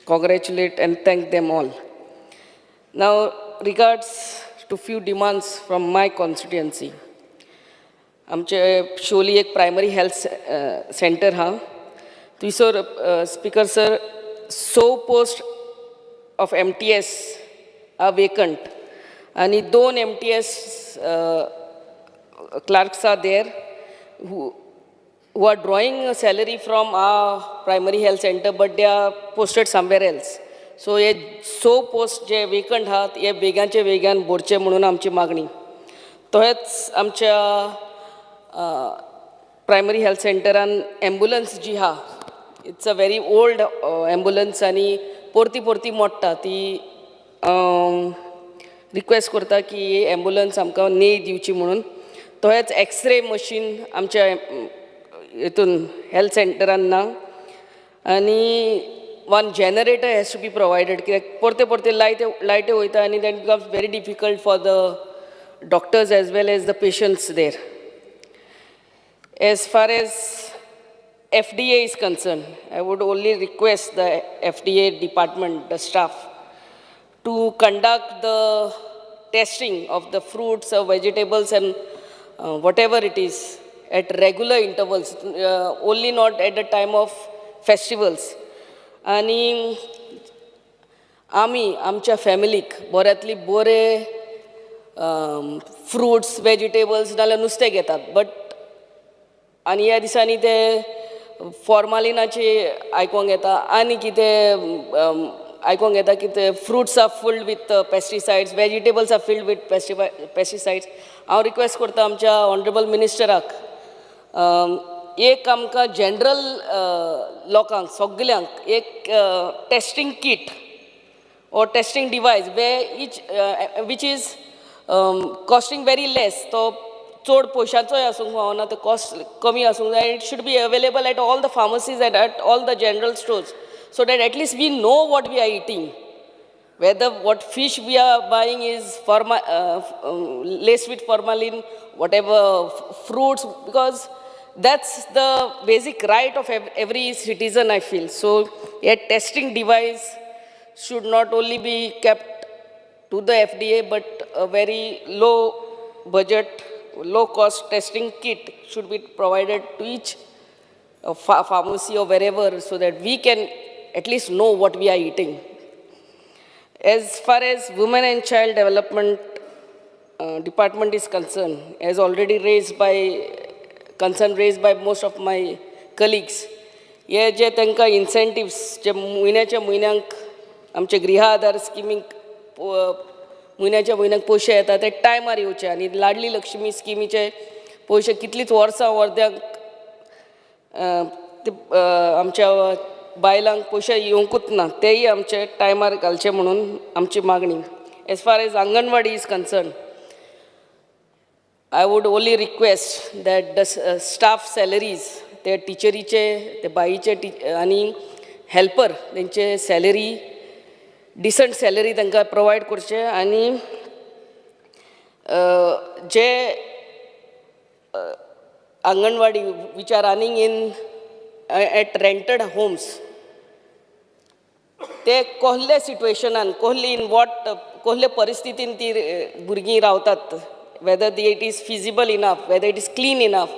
congratulate and thank them all. Now, regards to few demands from my constituency. आमचे शोली एक प्रायमरी हेल्थ सेंटर हा. थंयसर speaker sir 100 post of MTS are vacant and 2 MTS clerks are there who are drawing a salary from our primary health center, but they are posted somewhere else. So ये 100 post जे vacant आहात हे बेगांचे बेगान भरचे म्हणून आमची मागणी. तोच आमच्या primary health सेंटरान ambulance जी हा, it's a very old ambulance आनी परती मोडटा. ती रिक्वेस्ट करता की ही एम्बुलन्स आमकां नेय दिवची म्हणून. तोच एक्सरे मशीन आमच्या हितून हेल्थ सेंटरान ना आनी one generator has to be provided. कित्याक परते लायटी वयता आनी then it becomes very difficult for the doctors as well as the patients there. As far as FDA is concerned, I would only request the FDA department, the staff, to conduct the testing of the fruits or vegetables and whatever it is at regular intervals, only not at the time of festivals. आणि आमी आमच्या फॅमिलीक बऱ्यांतली बरे fruits vegetables नाल्यार नुस्तें घेतात but आनी ह्या दिसांनी ते फॉर्मालिनाचे आयकोंक येता आनी कितें आयकोंक येता की ते fruits are filled with pesticides vegetables are filled with pesticides हांव रिक्वेस्ट करता आमच्या ऑनरेबल मिनिस्टराक एक आमकां जनरल लोकांक सगल्यांक एक testing kit or testing device where which is costing very less. So, चड पयशांचोय आसूंक फावना तो कॉस्ट कमी आसूंक जाय. It should be available at all the pharmacies and at all the general stores, so that at least we know what we are eating. Whether what fish we are buying is laced with formalin, whatever fruits, because that's the basic right of every citizen, I feel. So, a testing device should not only be kept to the FDA, but a very low budget, low cost testing kit should be provided to each pharmacy or wherever, so that we can at least know what we are eating. As far as women and child development department is concerned, as already raised by most of my colleagues, हे जे तांकां incentives जे म्हयन्याच्या म्हयन्यांक आमचे गृह आधार स्किमीक म्हयन्याच्या म्हयन्याक पयशे येता ते टायमार येवचे आनी लाडली लक्ष्मी स्किमीचे पयशे कितलींच वर्सां वर्द्यांक आमच्या बायलांक पयशे येवंकूच ना तेय आमचे टायमार घालचे म्हणून आमची मागणी. As far as anganwadi is concern, I would only request that the staff salaries ते टिचरीचे ते बाईचे आनी हेल्पर तेंचे सॅलरी डिसंट सॅलरी तांकां प्रोवायड करचे आनी जे anganwadi which are running in at rented homes ते कसले सिट्युएशनान कसली इन वॉट कसले परिस्थितीन ती भुरगीं रावतात, whether it is feasible enough, whether it is clean enough,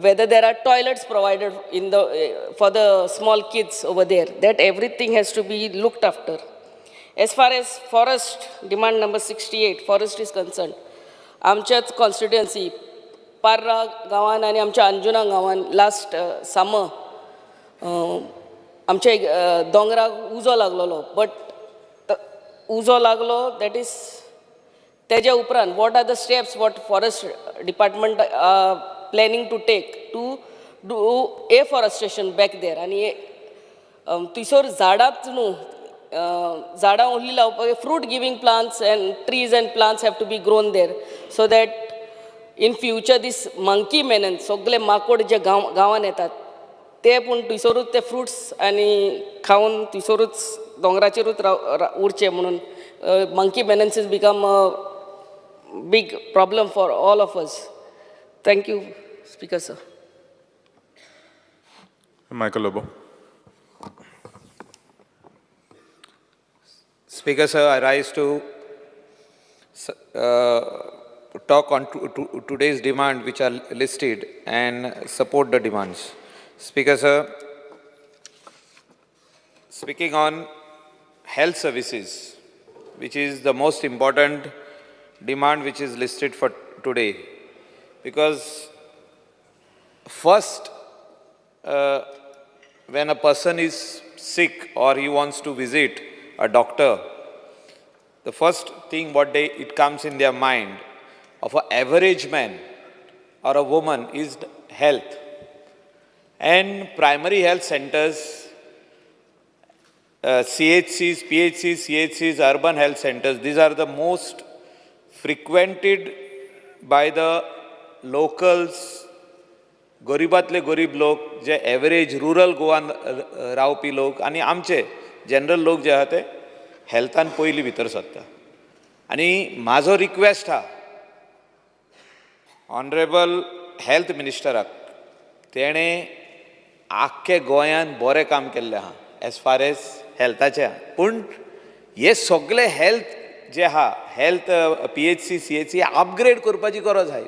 whether there are toilets provided for the small kids over there, that everything has to be looked after. As far as forest demand number 68 forest is concerned, आमच्याच constituency Parra गांवान आनी आमच्या अंजुना गांवान last summer आमच्या दोंगराक उजो लागलोलो, but उजो लागलो that is तेज्या उपरांत what are the steps what forest department planning to take to do afforestation back there. आनी थंयसर झाडांच न्हू झाडां ओन्ली लावपाक fruit giving plants and trees and plants have to be grown there, so that in future these monkey मेनन सगळे माकोड जे गांवान येतात ते पूण थंयसरूच ते फ्रुट्स आनी खावन थंयसरूच दोंगराचेरूच उरचे म्हणून monkey menace is become a big problem for all of us. Thank you, Speaker, sir. Michael Lobo. Speaker, sir, I rise to talk on today's demand which are listed and support the demands. Speaker, sir, speaking on health services, which is the most important demand which is listed for today. Because first, when a person is sick or he wants to visit a doctor, the first thing it comes in their mind of an average man or a woman is health. And primary health centers, CHCs, PHCs, CHCs, urban health centers, these are the most frequented by the locals, गरिबांतले गरीब लोक जे average rural गोवान रावपी लोक आनी आमचे general लोक जे आहा ते हेल्थान पयलीं भितर सरता. आनी म्हाजो रिक्वेस्ट आहा ऑनरेबल हेल्थ मिनिस्टराक तेणें आख्खे गोंयान बरें काम केल्लें आहा एज फार एज हेल्थाचें आहा. पूण हे सगळे हेल्थ जे आहा हेल्थ PHC CHC अपग्रेड करपाची गरज आहा.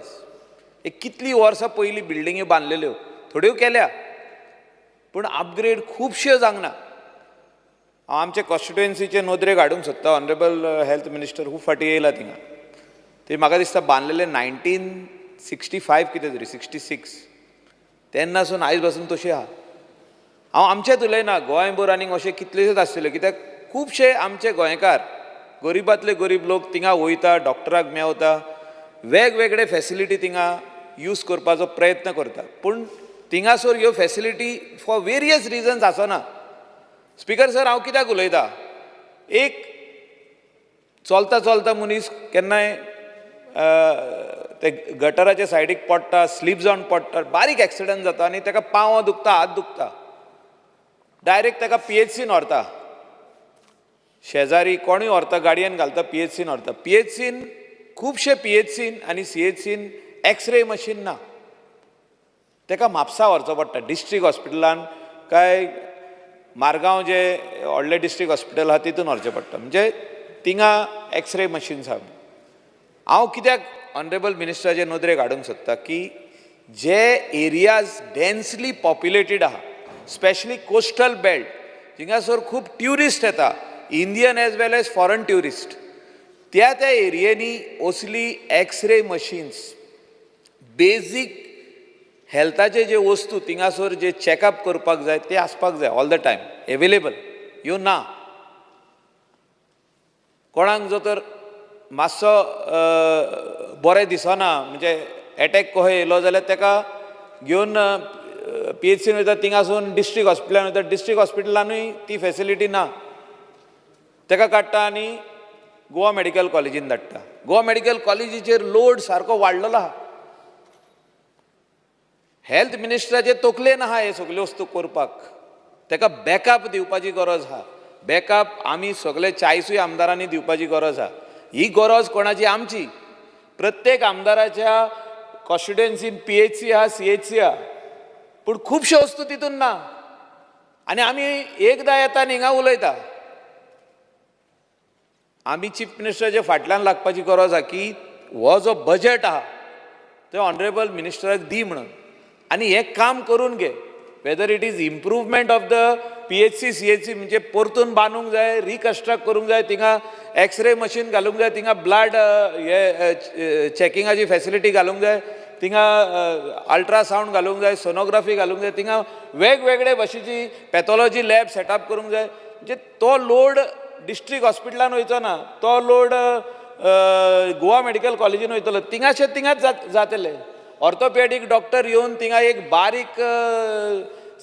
एक कितलीं वर्सां पयलीं बिल्डिंग्यो बांदलेल्यो थोड्यो केल्या पूण अपग्रेड खुबश्यो जावंक ना. हांव आमचे कॉन्स्टिट्युएन्सीचे नोदरेक हाडूंक सोदता. ऑनरेबल हेल्थ मिनिस्टर खूब फाटी येयला थिंगा. ते म्हाका दिसता बांदलेले 1965 कितें तरी 66 तेन्नासून आयज पासून तशी आहा. हांव आमचेच उलयना गोंयभर आनीक अशे कितलेशेच आसतले कित्याक खुबशे आमचे गोंयकार गरीबांतले गरीब लोक थिंगा वयता डॉक्टराक मेवता वेगवेगळे फॅसिलिटी थिंगा यूज करपाचो प्रयत्न करता. पूण थिंगासर ह्यो फॅसिलिटी फॉर वेरियस रिजन्स आसना. स्पिकर सर हांव कित्याक उलयतां एक चलता चलता मनीस केन्नाय ते गटराच्या सायडीक पडटा स्लीप जावन पडटा बारीक एक्सिडंट जाता आनी ताका पांव दुखता हात दुखता डायरेक्ट ताका PHCन व्हरता. शेजारी कोणूय व्हरता गाडयेन घालता PHCन व्हरता. PHCन खुबशे PHCन आनी CHCन एक्सरे मशीन ना. ताका म्हापसा व्हरचो पडटा डिस्ट्रिक्ट हॉस्पिटलान काय मारगांव जे व्हडले डिस्ट्रिक्ट हॉस्पिटल आहा तितून व्हरचें पडटा. म्हणजे थिंगा एक्सरे मशीन्स आहा. हांव कित्याक ऑनरेबल मिनिस्टराचे नोदरेक हाडूंक सोदता की जे एरियाज डेन्सली पॉप्युलेटेड आहा स्पेशली कोस्टल बेल्ट थिंगासर खूब ट्युरिस्ट येता Indian as well as foreign tourist त्या एरियेनी असली एक्सरे मशीन्स बेजीक हेल्थाचे जे वस्तू थिंगासर जे चॅकअप करपाक जाय ते आसपाक जाय ऑल द टायम एवेलेबल. ह्यो ना. कोणाक जर तर मातसो बरें दिसना म्हणजे एटॅक कसो येयलो जाल्यार ताका घेवन PHCन वयता थिंगासून डिस्ट्रिक्ट हॉस्पिटलान वयता डिस्ट्रिक्ट हॉस्पिटलानूय ती फॅसिलिटी ना. ताका काडटा आनी गोवा मेडिकल कॉलेजीन धाडटा. गोवा मेडिकल कॉलेजीचेर लोड सारको वाडलेलो आहा. हेल्थ मिनिस्टराचे तकलेन आहा हे सगल्यो वस्तू करपाक. ताका बॅकअप दिवपाची गरज आहा. बॅकअप आमी सगळे 40 आमदारांनी दिवपाची गरज आहा. ही गरज कोणाची आमची. प्रत्येक आमदाराच्या कॉन्स्टिट्युएन्सीन PHC आहा CHC आहा पूण खुबश्यो वस्तू तितून ना. आनी आमी एकदां येता आनी हिंगा उलयता. आमी चीफ मिनिस्टराचे फाटल्यान लागपाची गरज आहा की हो जो बजेट आहा तो ऑनरेबल मिनिस्टराक दी म्हणून आनी हें काम करून घे. Whether it is improvement of the PHC CHC म्हणजे परतून बांदूंक जाय रिकन्स्ट्रक्ट करूंक जाय थिंगा एक्सरे मशीन घालूंक जाय थिंगा ब्लड हे चॅकिंगाची फॅसिलिटी घालूंक जाय थिंगा अल्ट्रासावंड घालूंक जाय सोनोग्राफी घालूंक जाय थिंगा वेगवेगळे भाशेची पॅथॉलॉजी लॅब सेटअप करूंक जाय. म्हणजे तो लोड डिस्ट्रिक्ट हॉस्पिटलान वयचो ना तो लोड गोवा मेडिकल कॉलेजीन वयतलो थिंगाशे थिंगाच जातले. ऑर्थोपॅडीक डॉक्टर येवन थिंगा एक बारीक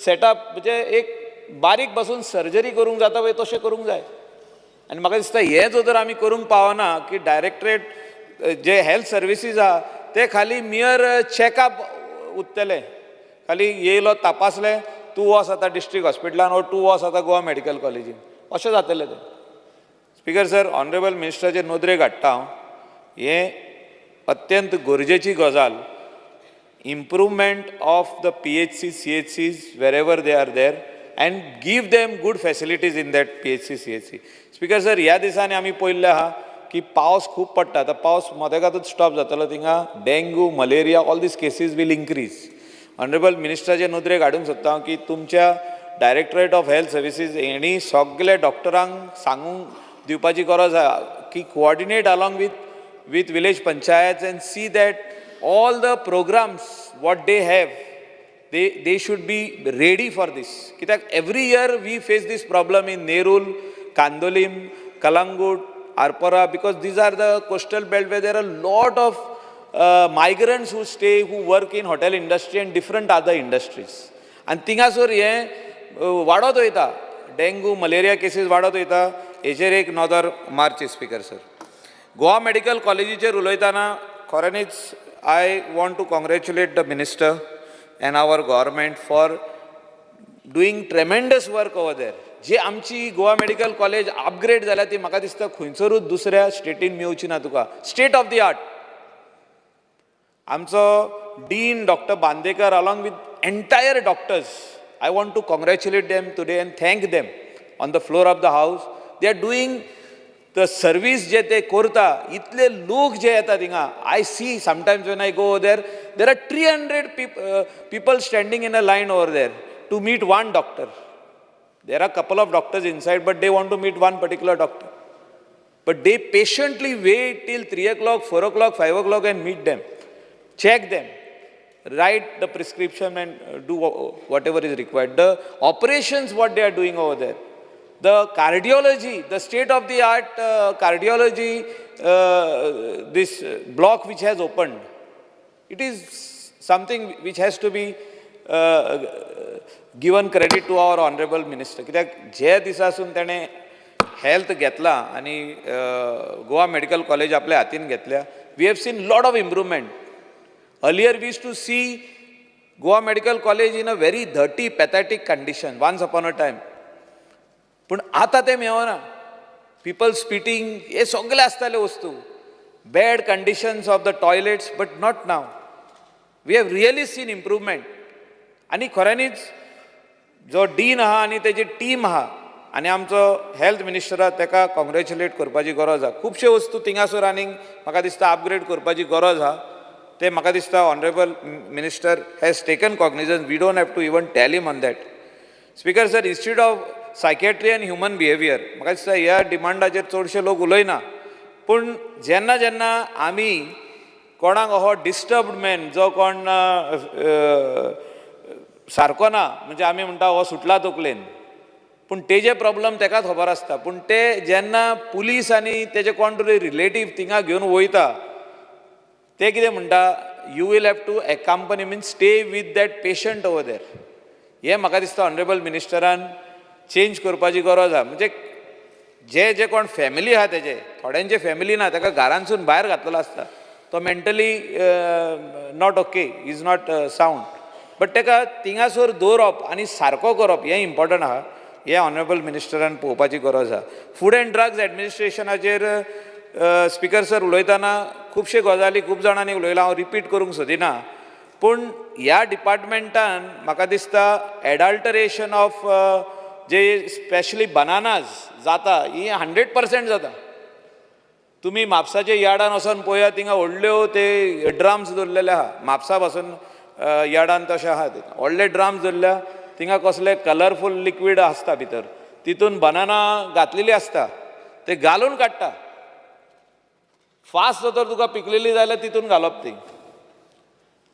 सेटअप म्हणजे एक बारीक बसून सर्जरी करूंक जाता पळय तशें करूंक जाय. आनी म्हाका दिसता हें जर आमी करूंक पावना की डायरेक्टरेट जे हेल्थ सर्विसीस आहा ते खाली मियर चॅकअप उरतले. खाली येयलो तपासले तूं वच आतां डिस्ट्रिक्ट हॉस्पिटलान ओ तूं वच आतां गोवा मेडिकल कॉलेजीन अशें जातलें तें. स्पिकर सर ऑनरेबल मिनिस्टराचे नोदरेक हाडटा हांव हें अत्यंत गरजेची गजाल. improvement of the PHC CHCs wherever they are there and give them good facilities in that PHC CHC. Speaker sir, ह्या दिसांनी आमी पळयल्लें आहा की पावस खूब पडटा. आतां पावस मदेगातूच स्टॉप जातलो थिंगा dengue malaria all these cases will increase. Honourable मिनिस्टराचे नोदरेक हाडूंक सोदता हांव की तुमच्या डायरेक्टरेट ऑफ हेल्थ सर्विसीस हेणी सगळे डॉक्टरांक सांगूंक दिवपाची गरज आहा की coordinate along with village panchayats and see that all the programs what they have they should be ready for this. Kitak every year we face this problem in Nerul, Kandolim, Kalangut, Arpara because these are the coastal belt where there are a lot of migrants who stay who work in hotel industry and different other industries. And tingasor ye वाडत वयता dengue malaria cases वाडत वयता. हेचेर एक नदर मारची speaker sir. Goa medical कॉलेजीचेर उलयतना खऱ्यांनीच I want to congratulate the minister and our government for doing tremendous work over there. जी आमची Goa medical college upgrade जाल्या ती म्हाका दिसता खंयसरूच दुसऱ्या स्टेटीन मेवची ना तुका. State of the art. आमचो dean doctor Bandekar along with entire doctors, I want to congratulate them today and thank them on the floor of the house. They are doing the service जे ते करता, इतले लोक जे येतात हिंगा, I see sometimes when I go over there are 300 people standing in a line over there to meet one doctor. There are a couple of doctors inside, but they want to meet one particular doctor. But they patiently wait till 3 o'clock, 4 o'clock, 5 o'clock and meet them, check them, write the prescription and do whatever is required. The operations, what they are doing over there. The cardiology, the state-of-the-art cardiology, this block which has opened, it is something which has to be given credit to our honorable minister. कित्याक जे दिसासून ताणें health घेतला आनी Goa medical college आपल्या हातीन घेतल्या, we have seen lot of improvement. Earlier we used to see Goa Medical College in a very dirty, pathetic condition once upon a time. पूण आतां तें मेळना. People spitting, हे सगळे आसताले वस्तू. Bad conditions of the toilets, but not now. We have really seen improvement. आनी खऱ्यांनीच जो डीन आहा आनी तेजी टीम आहा आनी आमचो हेल्थ मिनिस्टर आहा ताका कॉंग्रेच्युलेट करपाची गरज आहा. खुबशे वस्तू थिंगासर आनीक म्हाका दिसता अपग्रेड करपाची गरज आहा. ते म्हाका दिसता honourable minister has taken cognizance. We don't have to even tell him on that. Speaker sir, institute of psychiatry and human behaviour, म्हाका दिसता ह्या डिमांडाचेर चडशे लोक उलयना. पूण जेन्ना जेन्ना आमी कोणाक हो डिस्टर्ब्ड मॅन जो कोण सारको ना, म्हणजे आमी म्हणटा हो सुटला तकलेन, पूण तेजे प्रॉब्लम ताकाच खबर आसता. पूण ते जेन्ना पुलीस आनी तेजे कोण तरी रिलेटीव थिंगा घेवन वयता, ते कितें म्हणटा, you will have to accompany means stay with that patient over there. हें म्हाका दिसता ऑनरेबल मिनिस्टरान चेंज करपाची गरज आहा. म्हणजे जे जे कोण फॅमिली आहा तेजे, थोड्यांचे फॅमिली ना, ताका घरांसून भायर घातलेलो आसता, तो mentally not okay, is not sound, but ताका थिंगासर दवरप आनी सारको करप हें इम्पॉर्टंट आहा. हें ऑनरेबल मिनिस्टरान पळोवपाची गरज आहा. फूड एंड ड्रग्स एडमिनिस्ट्रेशनाचेर स्पीकर सर उलयतना खुबशे गजाली खूब जाणांनी उलयला, हांव रिपीट करूंक सोदिना. पूण ह्या डिपार्टमेंटान म्हाका दिसता adulteration of J specially bananas जाता ही 100% जाता. तुमी म्हापसाच्या यार्डान वचोन पळयात, थिंगा व्हडल्यो ते ड्रम्स दवरलेले आहा. म्हापसा पासून यार्डान तशें आहा, व्हडले ड्रम्स दवरल्या, थिंगा कसले कलरफूल लिक्वीड आसता भितर, तितून बनाना घातलेली आसता, ते घालून काडटा. फास्ट जर तुका पिकलेली जाल्यार तितून घालप ती.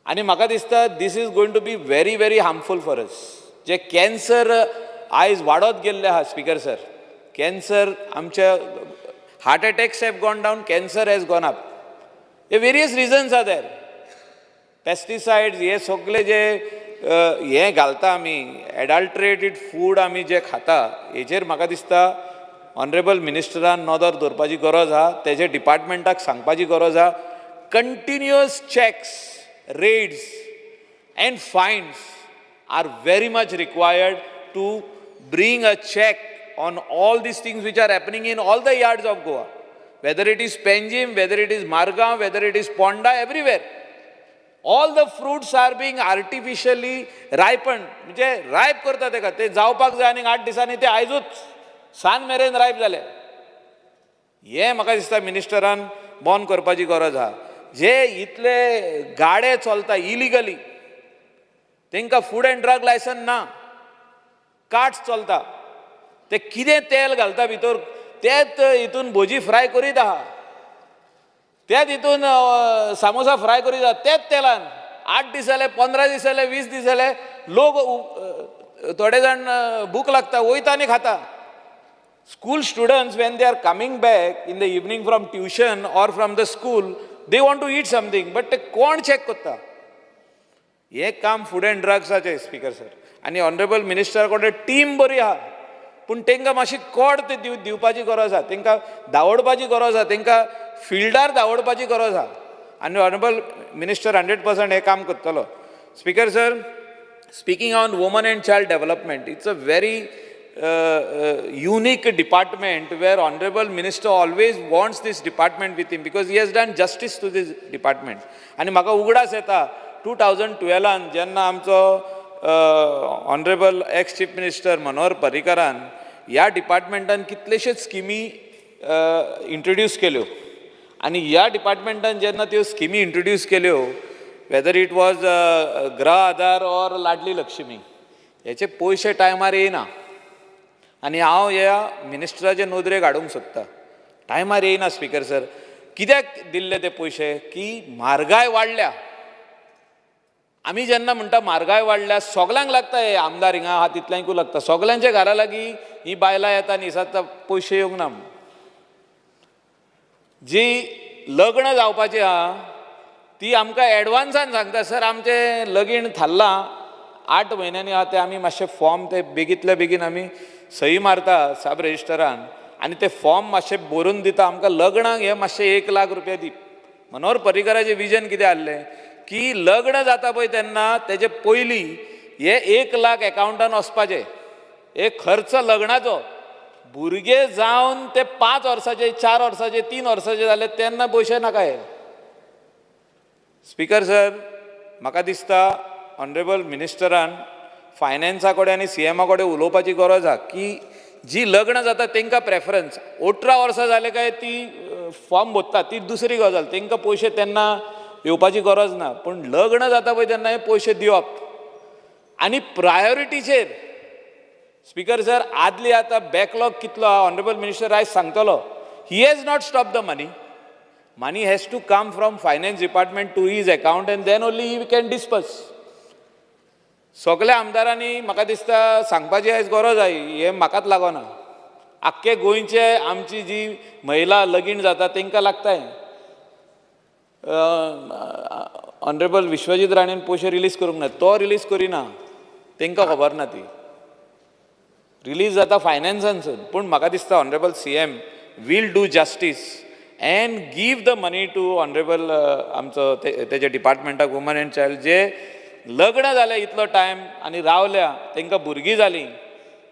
आनी म्हाका दिसता this is going to be very very harmful for us. जे कॅन्सर आयज वाडत गेल्ले आहा स्पीकर सर, कॅन्सर आमच्या heart attacks have gone down, cancer has gone up. हे various reasons are there. Pesticides हे सगळे जे हे घालता आमी, एडल्टरेटेड फूड आमी जे खाता, हेचेर म्हाका दिसता ऑनरेबल मिनिस्टरान नदर दवरपाची गरज आहा. तेजे डिपार्टमेंटाक सांगपाची गरज आहा. Continuous checks, raids and fines are very much required to bring a check on all these things which are happening in all the yards of Goa, whether it is Penjim, whether it is Margam, whether it is Ponda, everywhere. All the fruits are being artificially ripened. म्हणजे रायप करता तेका, ते जावपाक जाय आनीक 8 दिसांनी ते आयजूच सान मेरेन रायप जाले. हें म्हाका दिसता मिनिस्टरान बंद करपाची गरज आहा. जे इतले गाडे चलता इलिगली, तांकां फूड एंड ड्रग लायसन ना, कार्ट्स चलता, ते कितें तेल घालता भितर, तेच हितून भजी फ्राय करीत आहा, तेच हितून सामोसा फ्राय करीत आहा, तेच तेलान 8 दीस जाले, 15 दीस जाले, 20 दीस जाले, लोक थोडे जाण भूक लागता वयता आनी खाता. School students, when they are coming back in the evening from tuition or from the school, they want to eat something, but ते कोण चॅक करता? हे काम फूड एंड ड्रग्साचें स्पीकर सर. आनी ऑनरेबल मिनिस्टर कडेन टीम बरी आहा, पूण तांकां मातशी कोड ते दिवपाची गरज आहा, तांकां धांवडपाची गरज आहा, तांकां फिल्डार धांवडपाची गरज आहा. आनी ऑनरेबल मिनिस्टर 100% हे काम करतलो. Speaker sir, speaking on woman and child development, it's a very unique department where Honorable Minister always wants this department with him because he has done justice to this department. आणि म्हाका उगडास येता 2012 जेन्ना आमचो Honorable ex Chief Minister मनोहर पर्रीकरान ह्या डिपार्टमेंटान कितलेशेच स्किमी introduce केल्यो आणि ह्या डिपार्टमेंटान जेन्ना त्यो स्किमी इंट्रोड्यूस केल्यो वेदर इट वॉज गृह आधार और लाडली लक्ष्मी हेचे पयशे टायमार येयना आनी हांव ह्या मिनिस्टराचे नोदरेक हाडूंक सोदतां टायमार येयना स्पीकर सर कित्याक दिल्ले ते पयशे की म्हारगाय वाडल्या आमी जेन्ना म्हणटा म्हारगाय वाडल्या सगल्यांक लागता हे आमदार हिंगा आहा तितल्यांकूय लागता सगल्यांच्या घरा लागीं ही बायलां येता आनी दिसता पयशे येवंक ना जी लग्न जावपाची आहा ती आमकां एडवान्सान सांगता सर आमचें लगीण थारलां 8 म्हयन्यांनी आहा ते आमी मातशे फॉर्म ते बेगीतल्या बेगीन आमी सही मारता सब रेजिस्टरान आनी ते फॉर्म मातशे बरोवन दिता आमकां लग्नाक हे मातशे 1 लाख रुपया दी मनोहर पर्रीकराचें विजन कितें आसलें की लग्न जाता पळय तेन्ना तेजे पयलीं हे 1 लाख एकावंटान वचपाचें एक खर्च लग्नाचो भुरगे जावन ते 5 वर्साचे 4 वर्साचे 3 वर्साचे जाले तेन्ना पयशे नाका हे स्पीकर सर म्हाका दिसता ऑनरेबल मिनिस्टरान फायनान्सा कडेन आनी CMA कडेन उलोवपाची गरज आहा की जी लग्न जाता तांकां प्रेफरन्स 18 वर्सां जाले काय ती फॉर्म भरता ती दुसरी गजाल तांकां पयशे तेन्ना येवपाची गरज ना पूण लग्न जाता पळय तेन्ना हे पयशे दिवप आनी प्रायोरिटीचेर स्पीकर सर आदली आतां बॅकलॉग कितलो आहा ऑनरेबल मिनिस्टर आयज सांगतलो he has not stop the money money has to come from finance department to his account and then only he can disperse सगळ्या आमदारांनी म्हाका दिसता सांगपाची आयज गरज आहा हे म्हाकाच लागना आख्खे गोंयचे आमची जी महिला लगीण जाता तांकां लागता ऑनरेबल विश्वजीत राणेन पयशे रिलीज करूंक ना तो रिलीज करिना तांकां खबर ना ती रिलीज जाता फायनान्सानसून पूण म्हाका दिसता honourable CM will do justice and give the money to honorable आमचो तेजे डिपार्टमेंटाक वुमन एंड चायल्ड जे लग्न जालें इतलो टायम आनी रावल्या तांकां भुरगीं जालीं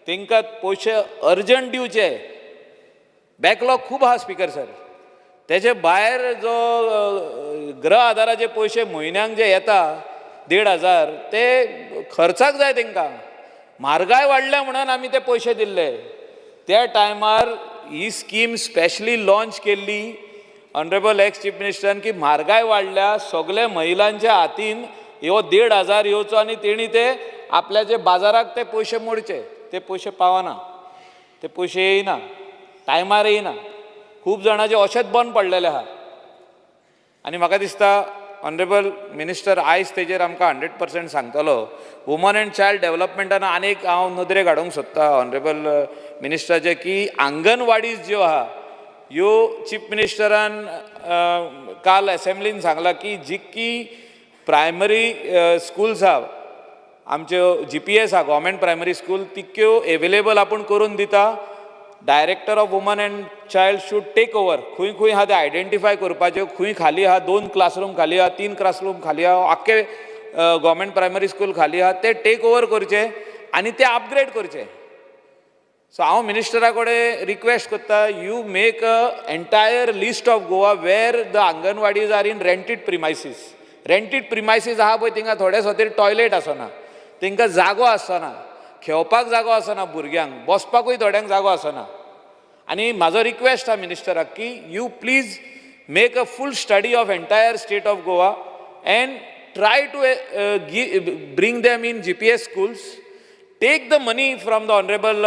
तांकां पयशे अर्जंट दिवचे बॅकलॉग खूब आहा स्पीकर सर तेजे भायर जो गृह आधाराचे पयशे म्हयन्याक जे येता 1,500 ते खर्चाक जाय तांकां म्हारगाय वाडल्या म्हणून आमी ते पयशे दिल्ले त्या टायमार ही स्कीम स्पेशली लॉन्च केल्ली ऑनरेबल एक्स चीफ मिनिस्टरान की म्हारगाय वाडल्या सगळे महिलांच्या हातीन ह्यो 1,500 येवचो आनी तेणी ते आपल्याचे बाजाराक ते पयशे मोडचे ते पयशे पावना ते पयशे येयना टायमार येयना खूब जाणांचे अशेंच बंद पडलेले आहा आनी म्हाका दिसता ऑनरेबल मिनिस्टर आयज तेजेर आमकां 100% सांगतलो वुमन एंड चायल्ड डेव्हलपमेंटान आनीक हांव नदरेक हाडूंक सोदता ऑनरेबल मिनिस्टराचे की आंगनवाडीज ज्यो आहा ह्यो चीफ मिनिस्टरान काल असेंब्लीन सांगला की जितकी प्रायमरी स्कूल्स आहा आमच्यो GPS आहा गव्हर्मेंट प्रायमरी स्कूल तितक्यो एवेलेबल आपूण करून दिता director of woman and child should take over खंय खंय आहा ते आयडेंटिफाय करपाच्यो खंय खाली आहा 2 क्लासरूम खाली आहा 3 क्लासरूम खाली आहा आख्खे गव्हर्मेंट प्रायमरी स्कूल खाली आहा ते टेक ओवर करचे आनी ते अपग्रेड करचे सो हांव मिनिस्टरा कडेन रिक्वेस्ट करता you make a entire list of Goa where the anganwadis are in rented premises आहा पळय थिंगा थोडे खातीर टॉयलेट आसना तांकां जागो आसना खेळपाक जागो आसना भुरग्यांक बसपाकूय थोड्यांक जागो आसना आनी म्हाजो रिक्वेस्ट आहा मिनिस्टराक की you please make a full study of entire state of Goa and try to bring them in GPS schools take the money from the honorable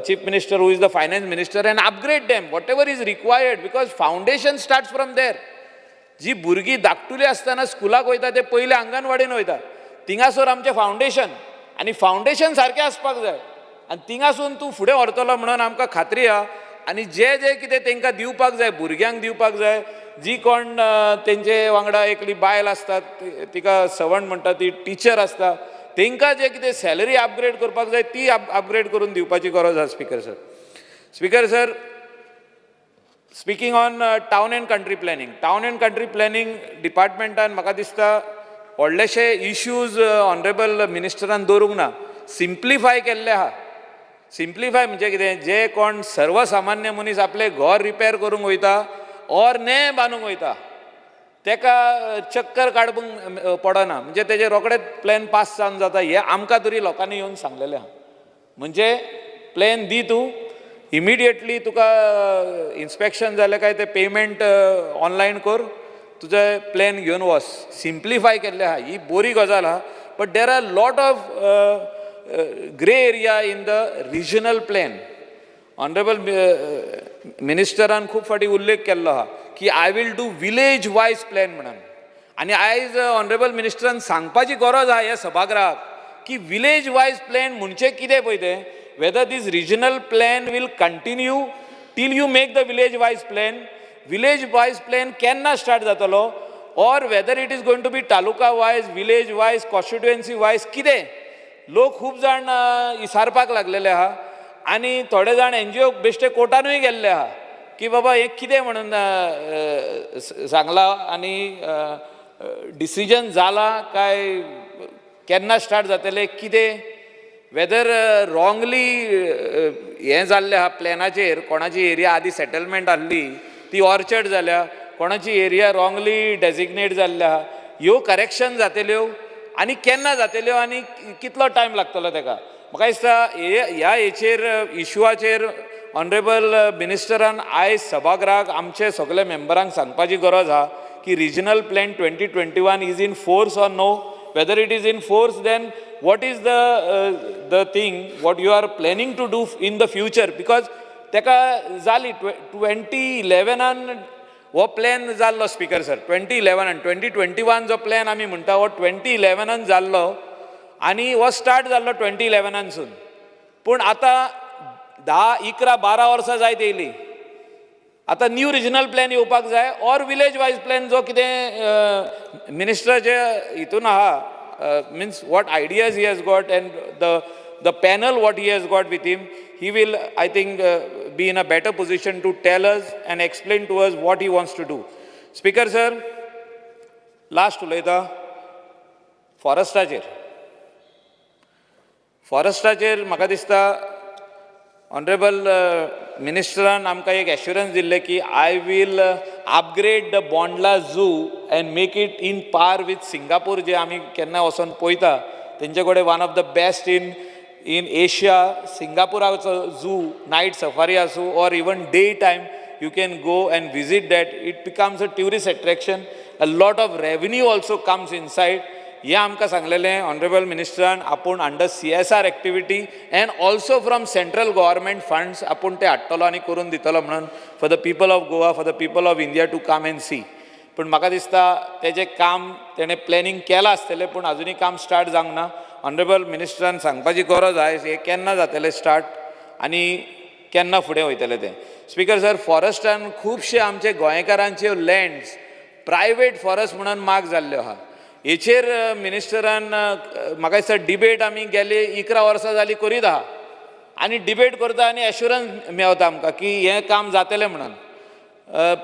chief minister who is the finance minister and upgrade them whatever is required because foundation starts from there जी भुरगीं धाकटुली आसतना स्कुलाक वयता ते पयले आंगणवाडीन वयता थिंगासोर आमचें foundation आनी foundation सारकें आसपाक जाय आनी थिंगासून तूं फुडें व्हरतलो म्हणून आमकां खात्री आहा आनी जे जे कितें तांकां दिवपाक जाय भुरग्यांक दिवपाक जाय जी कोण तेंचे वांगडा एकली बायल आसता तिका सवण म्हणटा ती टिचर आसता तांकां जे कितें सॅलरी अपग्रेड करपाक जाय ती अपग्रेड करून दिवपाची गरज आसा speaker sir speaking on town and country planning डिपार्टमेंटान म्हाका दिसता व्हडलेशे इश्यूज ऑनरेबल मिनिस्टरान दवरूंक ना सिंप्लिफाय केल्ले आहा सिम्प्लिफाय म्हणजे कितें, जे कोण सर्वसामान्य मनीस आपले घर रिपेर करूंक वयता ऑर ने बांदूंक वयता तेका चक्कर काडपूंक पडना, म्हणजे तेजे रोकडेच प्लॅन पास जावन जाता. हे आमकां तरी लोकांनी येवन सांगलेलें आहा. म्हणजे प्लॅन दी तूं, इमिडिएटली तुका इन्स्पेक्शन जालें काय ते पेमेंट ऑनलायन कर, तुजे प्लॅन घेवन वच. सिम्प्लिफाय केल्लें आहा, ही बरी गजाल आहा. But there are lot of grey area in the regional plan. Honourable मिनिस्टरान खूब फाटी उल्लेख केल्लो आहा की I will do village wise plan म्हणून. आनी आयज ऑनरेबल मिनिस्टरान सांगपाची गरज आहा ह्या सभागृहाक की विलेज वायज प्लॅन म्हणजे कितें पळय तें, whether this regional plan will continue till you make the village wise plan केन्ना स्टार्ट जातलो, or whether it is going to be taluka wise, village wise, constituency wise, कितें. लोक खूब जाण इसारपाक लागलेले आहा आनी थोडे जाण NGO बेश्टे कोर्टानूय गेल्ले आहा की बाबा हे कितें म्हणून सांगला आनी डिसिजन जाला काय, केन्ना स्टार्ट जातले, कितें. वेदर रॉंगली हें जाल्लें आहा प्लॅनाचेर, कोणाची एरिया आदी सेटलमेंट आसली ती ऑर्चर्ड जाल्या, कोणाची एरिया रॉंगली डेजिग्नेट जाल्ले आहा, ह्यो करेक्शन जातल्यो आनी केन्ना जातल्यो आनी कितलो टायम लागतलो तेका. म्हाका दिसता ह्या हेचेर इशुआचेर ऑनरेबल मिनिस्टरान आयज सभागृहाक आमचे सगळे मेंबरांक सांगपाची गरज आहा की regional plan 2021 is in force or no. Whether it is in force, then what is the thing what you are planning to do in the future? Because teka zali 2011 हो प्लॅन जाल्लो speaker sir, 2011 आनी 2021 जो plan आमी म्हणटा हो 2011 जाल्लो आनी हो स्टार्ट जाल्लो 2011 सून. पूण आतां 10, 11, 12 वर्सां जायत येयली. आतां न्यू रिजनल प्लॅन येवपाक जाय ऑर विलेज वायज प्लॅन जो कितें मिनिस्टराचे हितून आहा, means what ideas he has got and the panel what he has got with him, he will I think be in a better position to tell us and explain to us what he wants to do. Speaker sir, last उलयता फॉरेस्टाचेर म्हाका दिसता honourable मिनिस्टरान आमकां एक assurance दिल्ले की I we'll upgrade the Bondla zoo and make it in par with Singapore, जे आमी केन्ना वचोन पळयता तेंचे कडेन one of the best in Asia. सिंगापुराचो झू नायट सफारी आसूं or even day time you can go and visit that. It becomes a tourist attraction. A lot of revenue also comes inside. हे आमकां सांगलेलें honourable मिनिस्टरान, आपूण under CSR activity and also from central government funds आपूण ते हाडटलो आनी करून दितलो म्हणून for the people of Goa, for the people of India to come and see. पूण म्हाका दिसता तेजें काम तेणें प्लॅनिंग केलां आसतलें पूण आजुनी काम स्टार्ट जावंक ना. ऑनरेबल मिनिस्टरान सांगपाची गरज आहा हे केन्ना जातलें स्टार्ट आनी केन्ना फुडें वयतलें तें. स्पीकर सर, फॉरेस्टान खुबशे आमचे गोंयकारांच्यो लँड्स प्रायवेट फॉरेस्ट म्हणून मार्क जाल्ल्यो आहा. हेचेर मिनिस्टरान म्हाका दिसता डिबेट आमी गेले 11 वर्सां जालीं करीत आहा आनी डिबेट करता आनी एश्युरन्स मेळटा आमकां की हें काम जातलें म्हणून,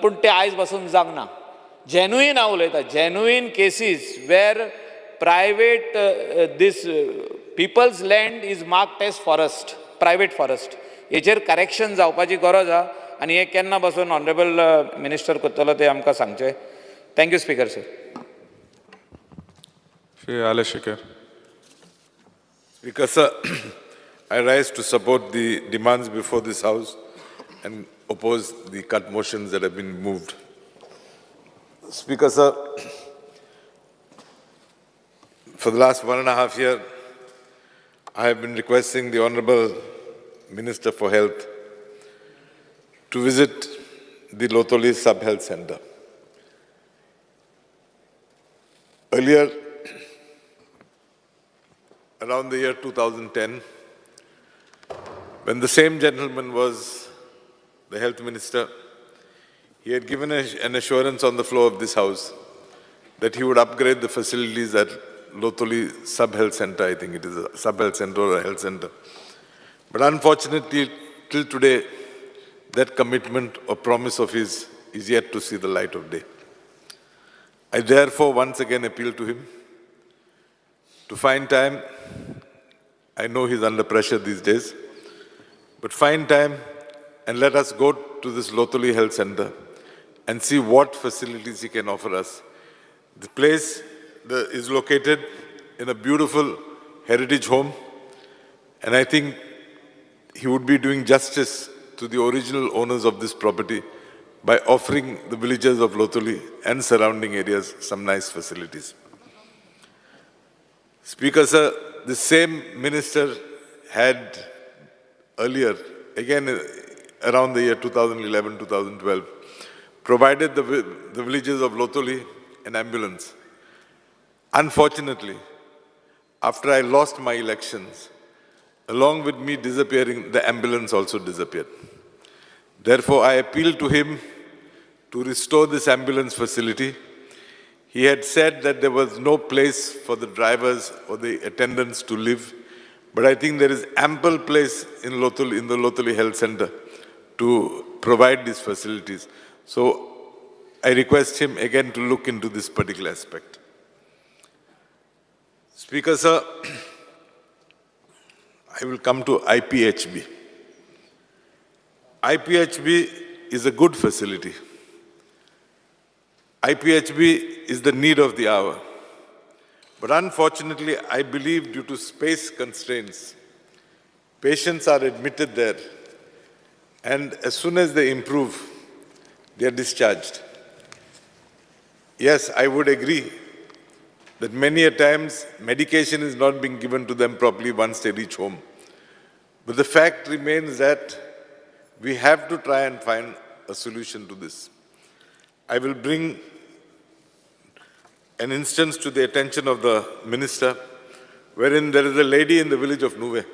पूण तें आयज पासून जावंक ना. जेन्युइन हांव उलयतां, genuine cases where private these peoples land is marked as forest, private forest, हेचेर करेक्शन जावपाची गरज आहा आनी हें केन्ना पासून ऑनरेबल मिनिस्टर करतलो तें आमकां सांगचें. Thank you speaker sir. Speaker sir, I rise to support the demands before this House and oppose the cut motions that have been moved. Speaker sir, for the last 1.5 years, I have been requesting the Honourable Minister for Health to visit the Lotoli Sub-Health Centre. Earlier, around the year 2010, when the same gentleman was the health minister, he had given an assurance on the floor of this House that he would upgrade the facilities at Lotoli Sub-Health Centre. I think it is a sub-health centre or a health centre. But unfortunately, till today, that commitment or promise of his is yet to see the light of day. I therefore once again appeal to him to find time. I know he's under pressure these days, but find time and let us go to this Lotoli Health Center and see what facilities he can offer us. The place is located in a beautiful heritage home, and I think he would be doing justice to the original owners of this property by offering the villagers of Lotoli and surrounding areas some nice facilities. Speaker, sir, the same minister had earlier, again around the year 2011-2012, provided the villagers of Lotoli an ambulance. Unfortunately, after I lost my elections, along with me disappearing, the ambulance also disappeared. Therefore, I appealed to him to restore this ambulance facility. He had said that there was no place for the drivers or the attendants to live, but I think there is ample place in the Lotoli Health Center to provide these facilities. So I request him again to look into this particular aspect. Speaker, sir, I will come to IPHB. IPHB is a good facility. IPHB is the need of the hour. But unfortunately, I believe due to space constraints, patients are admitted there, and as soon as they improve, they are discharged. Yes, I would agree that many a times medication is not being given to them properly once they reach home. But the fact remains that we have to try and find a solution to this. I will bring an instance to the attention of the minister, wherein there is a lady in the village of Nuve,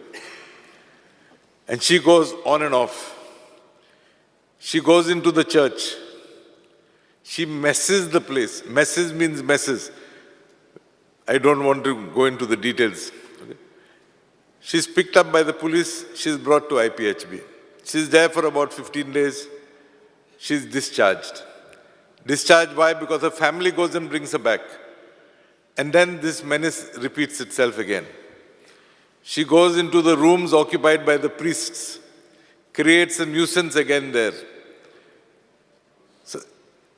and she goes on and off. She goes into the church. She messes the place. Messes means messes. I don't want to go into the details. Okay. She's picked up by the police. She's brought to IPHB. She's there for about 15 days. She's discharged. Discharged why? Because her family goes and brings her back. And then this menace repeats itself again. She goes into the rooms occupied by the priests, creates a nuisance again there. So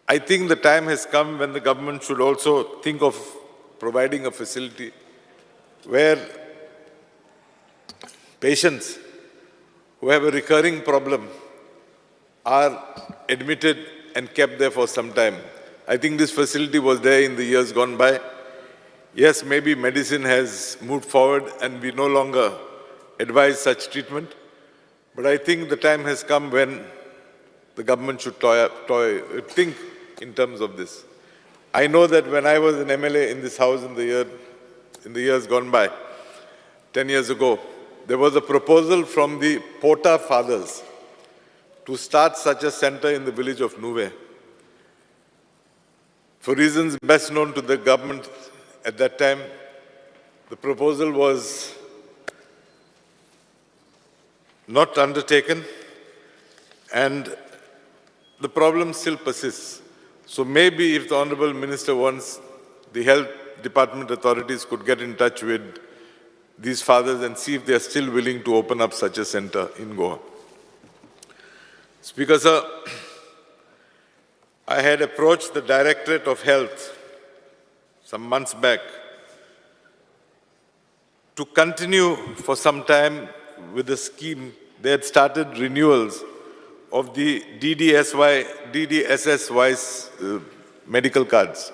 I think the time has come when the government should also think of providing a facility where patients who have a recurring problem are admitted and kept there for some time. I think this facility was there in the years gone by. Yes, maybe medicine has moved forward and we no longer advise such treatment, but I think the time has come when the government should think in terms of this. I know that when I was an MLA in this house in the years gone by, 10 years ago, there was a proposal from the Pota fathers to start such a center in the village of Nuve. For reasons best known to the government at that time, the proposal was not undertaken, and the problem still persists. So maybe if the Honorable Minister wants, the Health Department authorities could get in touch with these fathers and see if they are still willing to open up such a center in Goa. Speaker, sir, I had approached the Directorate of Health some months back to continue for some time with the scheme. They had started renewals of the DDSS-wise medical cards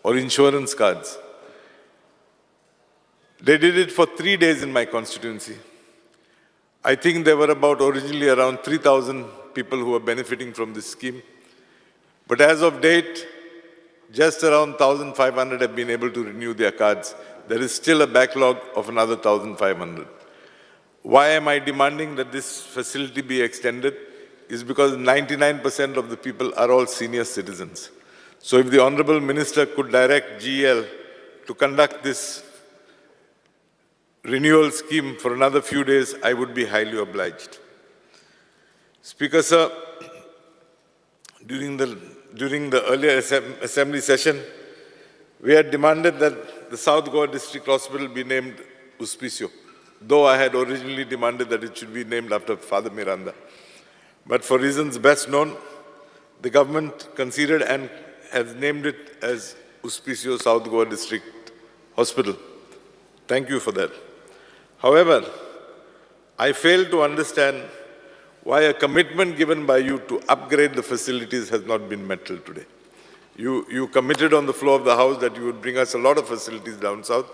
or insurance cards. They did it for 3 days in my constituency. I think there were originally around 3,000 people who were benefiting from this scheme. But as of date, just around 1,500 have been able to renew their cards. There is still a backlog of another 1,500. Why am I demanding that this facility be extended? Is because 99% of the people are all senior citizens. So if the Honorable Minister could direct GL to conduct this renewal scheme for another few days, I would be highly obliged. Speaker, sir, during the earlier assembly session, we had demanded that the South Goa District Hospital be named Auspicio. though I had originally demanded that it should be named after Father Miranda. But for reasons best known, the government conceded and has named it as Auspicio South Goa District Hospital. Thank you for that. However, I fail to understand why a commitment given by you to upgrade the facilities has not been met till today. You committed on the floor of the House that you would bring us a lot of facilities down south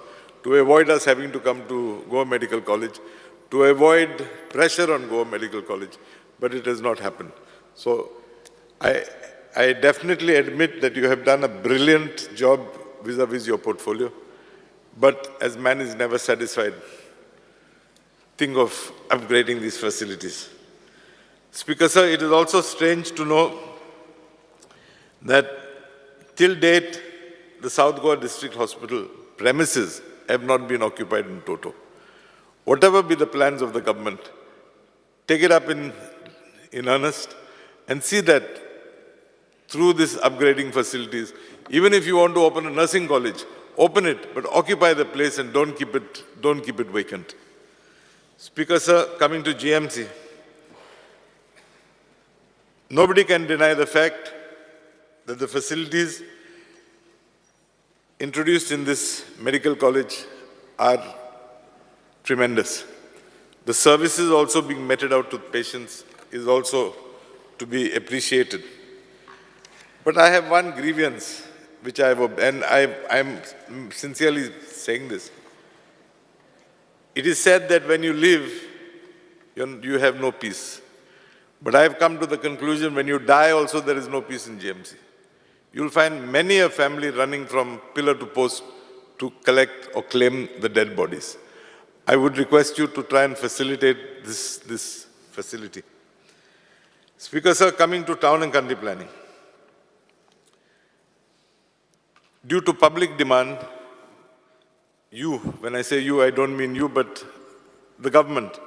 to avoid us having to come to Goa Medical College, to avoid pressure on Goa Medical College, but it has not happened. So I definitely admit that you have done a brilliant job vis-a-vis your portfolio, but as man is never satisfied, think of upgrading these facilities. Speaker, sir, it is also strange to know that till date, the South Goa District Hospital premises have not been occupied in toto. Whatever be the plans of the government, take it up in earnest and see that through this upgrading facilities, even if you want to open a nursing college, open it, but occupy the place and don't keep it vacant. Speaker, sir, coming to GMC, nobody can deny the fact that the facilities introduced in this medical college are tremendous. The services also being meted out to patients is also to be appreciated. But I have one grievance which I have, and I'm sincerely saying this. It is said that when you live, you have no peace. But I have come to the conclusion when you die also there is no peace in GMC. You'll find many a family running from pillar to post to collect or claim the dead bodies. I would request you to try and facilitate this facility. Speaker, sir, coming to town and country planning. Due to public demand, you, when I say you, I don't mean you, but the government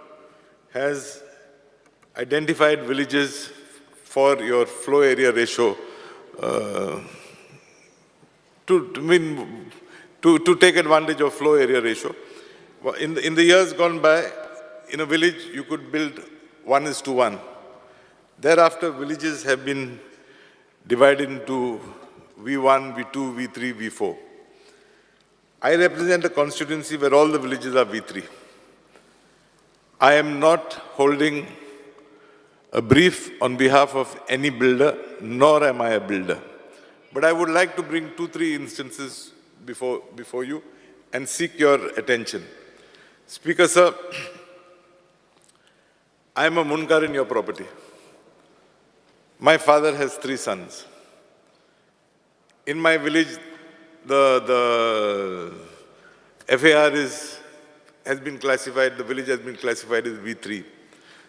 has identified villages for your flow area ratio to take advantage of flow area ratio. In the years gone by, in a village, you could build 1:1. Thereafter, villages have been divided into V1, V2, V3, V4. I represent a constituency where all the villages are V3. I am not holding a brief on behalf of any builder, nor am I a builder. But I would like to bring 2-3 instances before you and seek your attention. Speaker, sir, I am a munkar in your property. My father has 3 sons. In my village, the FAR has been classified, the village has been classified as V3.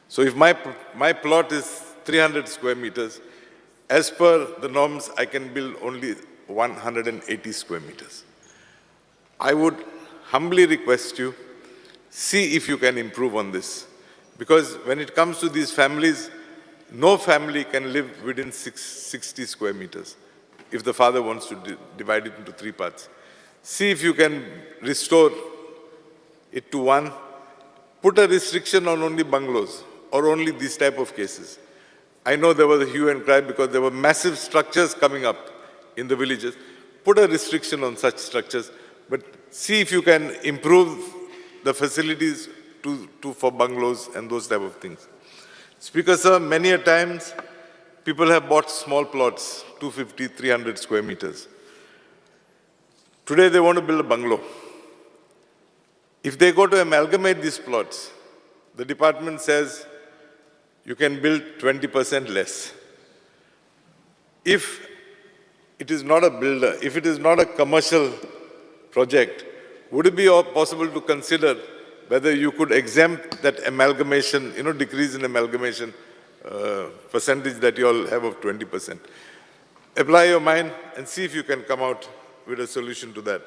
So if my plot is 300 square meters, as per the norms, I can build only 180 square meters. I would humbly request you, see if you can improve on this. Because when it comes to these families, no family can live within 60 square meters if the father wants to divide it into 3 parts. See if you can restore it to 1. Put a restriction on only bungalows or only these type of cases. I know there was a hue and cry because there were massive structures coming up in the villages. Put a restriction on such structures, but see if you can improve the facilities for bungalows and those type of things. Speaker, sir, many a times people have bought small plots, 250, 300 square meters. Today they want to build a bungalow. If they go to amalgamate these plots, the department says you can build 20% less. If it is not a builder, if it is not a commercial project, would it be possible to consider whether you could exempt that amalgamation, decrease in amalgamation percentage that you all have of 20%? Apply your mind and see if you can come out with a solution to that.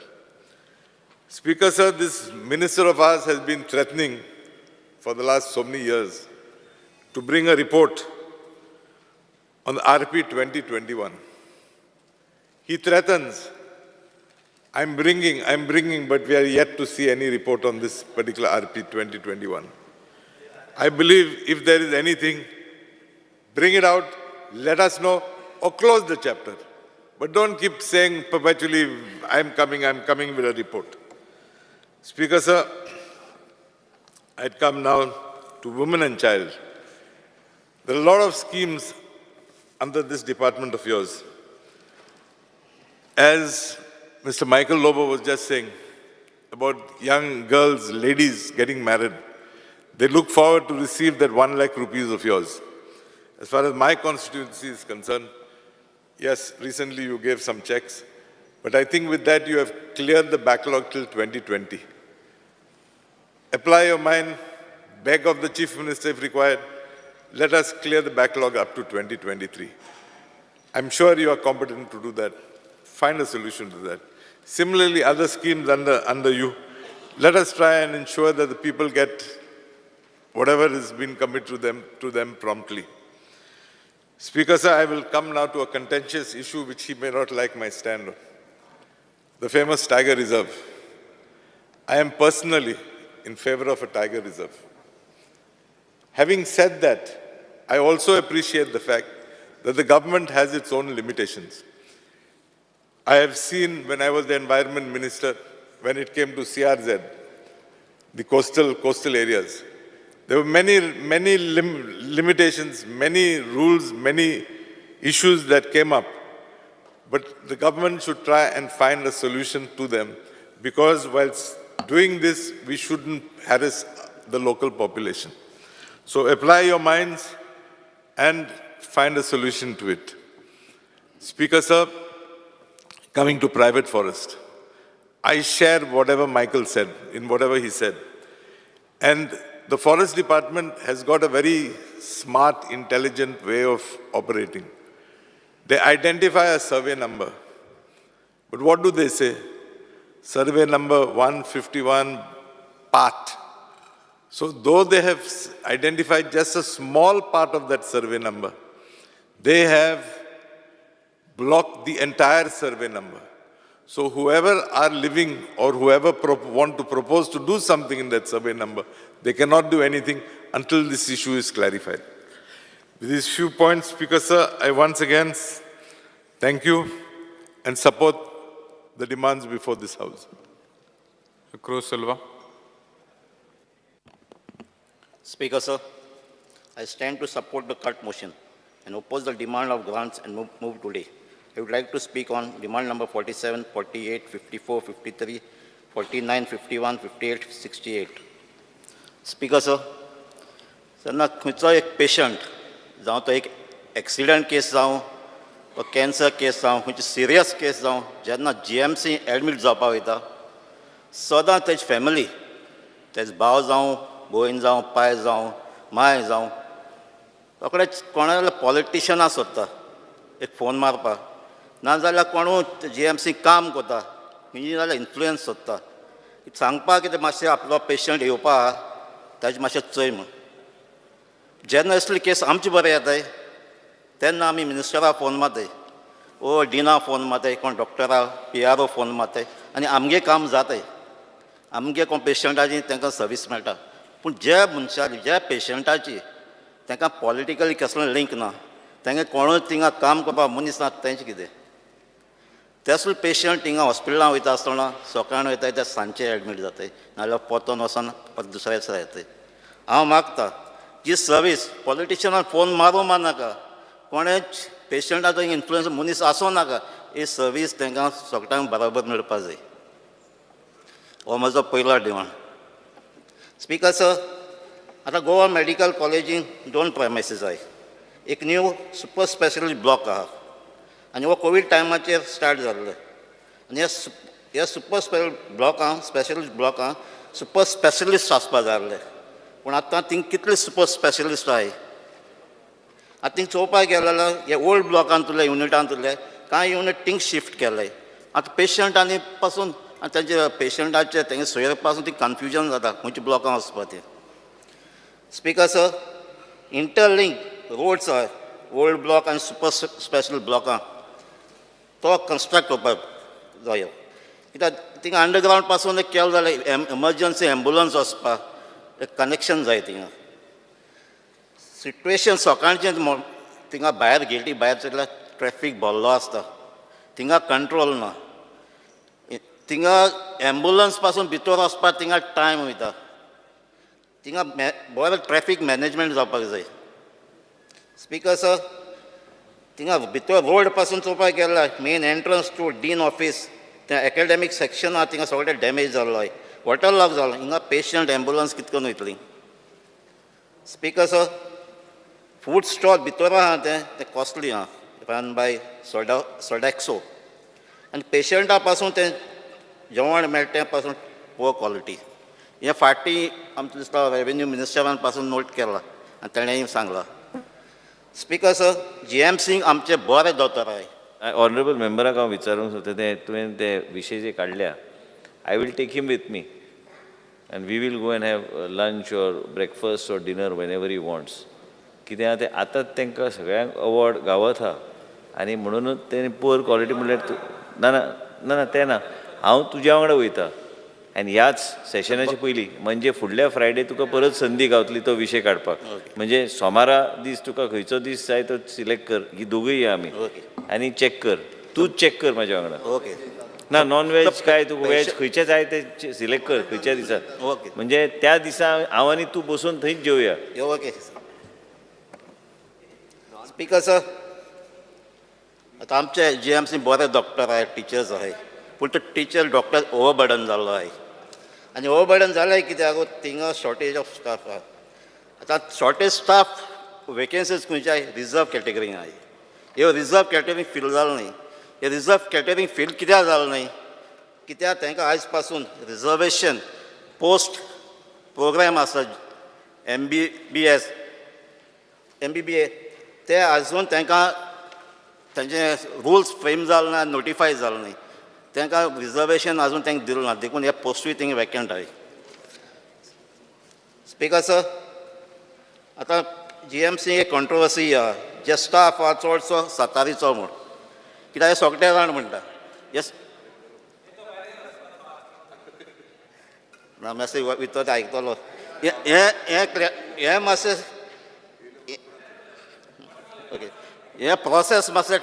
Speaker, sir, this minister of ours has been threatening for the last so many years to bring a report on the RP 2021. He threatens I'm bringing, but we are yet to see any report on this particular RP 2021. I believe if there is anything, bring it out, let us know, or close the chapter. But don't keep saying perpetually, I'm coming with a report. Speaker, sir, I'd come now to women and child. There are a lot of schemes under this department of yours. As Mr. Michael Lobo was just saying about young girls, ladies getting married, they look forward to receive that 1 lakh rupees of yours. As far as my constituency is concerned, yes, recently you gave some checks, but I think with that you have cleared the backlog till 2020. Apply your mind, beg of the Chief Minister if required, let us clear the backlog up to 2023. I'm sure you are competent to do that. Find a solution to that. Similarly, other schemes under you, let us try and ensure that the people get whatever has been committed to them promptly. Speaker, sir, I will come now to a contentious issue which he may not like my stand on. The famous Tiger Reserve. I am personally in favor of a Tiger Reserve. Having said that, I also appreciate the fact that the government has its own limitations. I have seen when I was the Environment Minister, when it came to CRZ, the coastal areas, there were many limitations, many rules, many issues that came up. But the government should try and find a solution to them, because whilst doing this, we shouldn't harass the local population. So apply your minds and find a solution to it. Speaker, sir, coming to private forest, I share whatever Michael said, in whatever he said. And the Forest Department has got a very smart, intelligent way of operating. They identify a survey number. But what do they say? Survey number 151, part. So though they have identified just a small part of that survey number, they have blocked the entire survey number. So whoever are living or whoever want to propose to do something in that survey number, they cannot do anything until this issue is clarified. With these few points, Speaker, sir, I once again thank you and support the demands before this House. Cruz Silva. Speaker, sir, I stand to support the cut motion and oppose the demand of grants and move today. I would like to speak on demand number 47, 48, 54, 53, 49, 51, 58, 68. Speaker, sir, ना खंयचो एक patient जावं तो एक accident case जावं वा cancer case जावं खंयची सिरियस केस जावं जेन्ना GMC एडमीट जावपाक वयता सदां तेजी फॅमिली तेजो भाव जावं भयण जावं पाय जावं माय जावं रोखडेच कोणाल्या पॉलिटिशनाक सोदता एक फोन मारपाक नाजाल्यार कोणूय GMC काम करता खंयची जाल्यार इन्फ्लुयन्स सोदता सांगपाक कितें मातशें आपलो पेशंट येवपाक ताजें मातशें चोय म्हूण जेन्ना असली केस आमचे बरें येताय तेन्ना आमी मिनिस्टराक फोन मारताय ओ डिना फोन मारताय कोण डॉक्टराक PRO फोन मारताय आनी आमगे काम जाताय आमगे कोण पेशंटाची तांकां सर्वीस मेळटा पूण ज्या मनशाची ज्या पेशंटाची तांकां पॉलिटिकली कसलो लिंक ना तांकां कोणूय थिंगा काम करपाक मनीस ना तेंचें कितें तेसलो पेशंट थिंगा हॉस्पिटलांत वयता आसतना सकाळीं वयताय ते सांजचे एडमीट जाताय नाजाल्यार पोतोन वचोन परत दुसऱ्या दिसा येताय हांव मागतां जी सर्वीस पॉलिटिशनान फोन मारूं नाका कोणेच पेशंटाचो इन्फ्लुयन्स मनीस आसूं नाका ही सर्वीस तांकां सगळ्यांक बराबर मेळपाक जाय हो म्हजो पयलो डिमांड. स्पीकर सर, आतां गोवा मेडिकल कॉलेजीन 2 प्रेमायसीस आहाय एक न्यू सुपर स्पेशलिस्ट ब्लॉक आहा आनी हो कोवीड टायमाचेर स्टार्ट जाल्लो आनी ह्या सुपर स्पेशलिस्ट ब्लॉकां सुपर स्पेशलिस्ट आसपाक जाय आसले पूण आतां थिंग कितले सुपर स्पेशलिस्ट आहाय आतां थिंग चोवपाक गेले जाल्यार हे ओल्ड ब्लॉकांतले युनिटांतले कांय युनिट थिंग शिफ्ट केले आतां पेशंटांनी पासून आनी तेंचे पेशंटाचे तेंगे सोयरे पासून ती कन्फ्युजन जाता खंयच्या ब्लॉकां वचपा तें. स्पीकर सर, इंटरलिंक रोड्स आहाय ओल्ड ब्लॉक आनी सुपर स्पेशल ब्लॉकां तो कन्स्ट्रक्ट करपाक जायो कित्याक थिंगा अंडरग्रावंड पासून केलो जाल्यार एमर्जन्सी एम्बुलन्स वचपाक एक कनेक्शन जाय थिंगा. सिट्युएशन सकाळचें थिंगा भायर गेटी भायर सगळ्याक ट्रॅफीक भरलो आसता, थिंगा कंट्रोल ना. थिंगा एम्बुलन्स पासून भितर वचपाक थिंगा टायम वयता. थिंगा बरो ट्रॅफीक मॅनेजमेंट जावपाक जाय. स्पीकर सर, थिंगा भितर रोड पासून चोवपाक गेल्यार main entrance to dean office तें एकेडॅमीक सेक्शन आहा थिंगा सगळें डॅमेज जाल्लो आहे. वॉटर लॉक जालो. हिंगा पेशंट एम्बुलन्स कितें करून वयतली. स्पीकर सर, फूड स्टॉल भितर आहा तें कॉस्टली आहा, रन बाय सोडॅक्सो, आनी पेशंटा पासून तें जेवण मेळटा तें पासून पुअर क्वॉलिटी. हें फाटीं आमच्या दिसता रेव्हेन्यू मिनिस्टरान पासून नोट केला आनी ताणेंय सांगलां. स्पीकर सर, GMC आमचे बरे दोतोर आहाय. ऑनरेबल मेंबराक हांव विचारूंक सोदता ते तुवें ते विशय जे काडल्या, I will take him with me and we will go and have lunch or breakfast or dinner whenever he wants. कित्याक ते आतांच तांकां सगळ्यांक अवॉर्ड गावत आहा आनी म्हणूनच तेणी पुअर क्वॉलिटी म्हणल्यार ना ना ना ना तें ना, हांव तुज्या वांगडा वयता आनी ह्याच सेशनाचे पयलीं म्हणजे फुडल्या फ्रायडे तुका परत संदी गावतली तो विशय काडपाक. म्हणजे सोमारा दीस तुका खंयचो दीस जाय तो सिलेक्ट कर, ही दोगूय या आमी आनी चॅक कर, तूच चॅक कर म्हाज्या वांगडा. ओके ना नॉन व्हेज काय तूं व्हेज खंयचें जाय तें सिलेक्ट कर खंयच्या दिसाक. ओके म्हणजे त्या दिसा हांव आनी तूं बसून थंयच जेवया. ओके. स्पीकर सर, आतां आमचे GMC बरे डॉक्टर आहाय, टिचर्स आहाय, पूण तो टिचर डॉक्टर ओवरबर्डन जाल्लो आहाय. आनी ओवरबर्डन जाल्यार कित्याक थिंगा शॉर्टेज ऑफ स्टाफ आहा. आतां शॉर्टेज स्टाफ वेकेन्सीज खंयच्या रिजर्व कॅटेगरीन आहाय. ह्यो रिजर्व कॅटेगरी फील जालो न्ही. हे रिजर्व कॅटेगरी फील कित्याक जालो न्ही, कित्याक तांकां आयज पासून रिजर्वेशन पोस्ट प्रोग्राम आसा MBBS MBBA ते आजून तांकां तांचे रुल्स फ्रेम जालो ना, नोटिफाय जालो न्ही. तांकां रिजर्वेशन आजून तांकां दिलो ना, देखून हे पोस्टूय थिंगा वेकंट आहाय. स्पीकर सर, आतां GMC एक कंट्रोवर्सी आहा, जे स्टाफ आहा चडसो सातारीचो म्हूण, कित्याक हे सोगटे जाण म्हणटा. येस ना मॅसेज भितर आयकतलो. हें मातशें ओके, हें प्रोसेस मातशें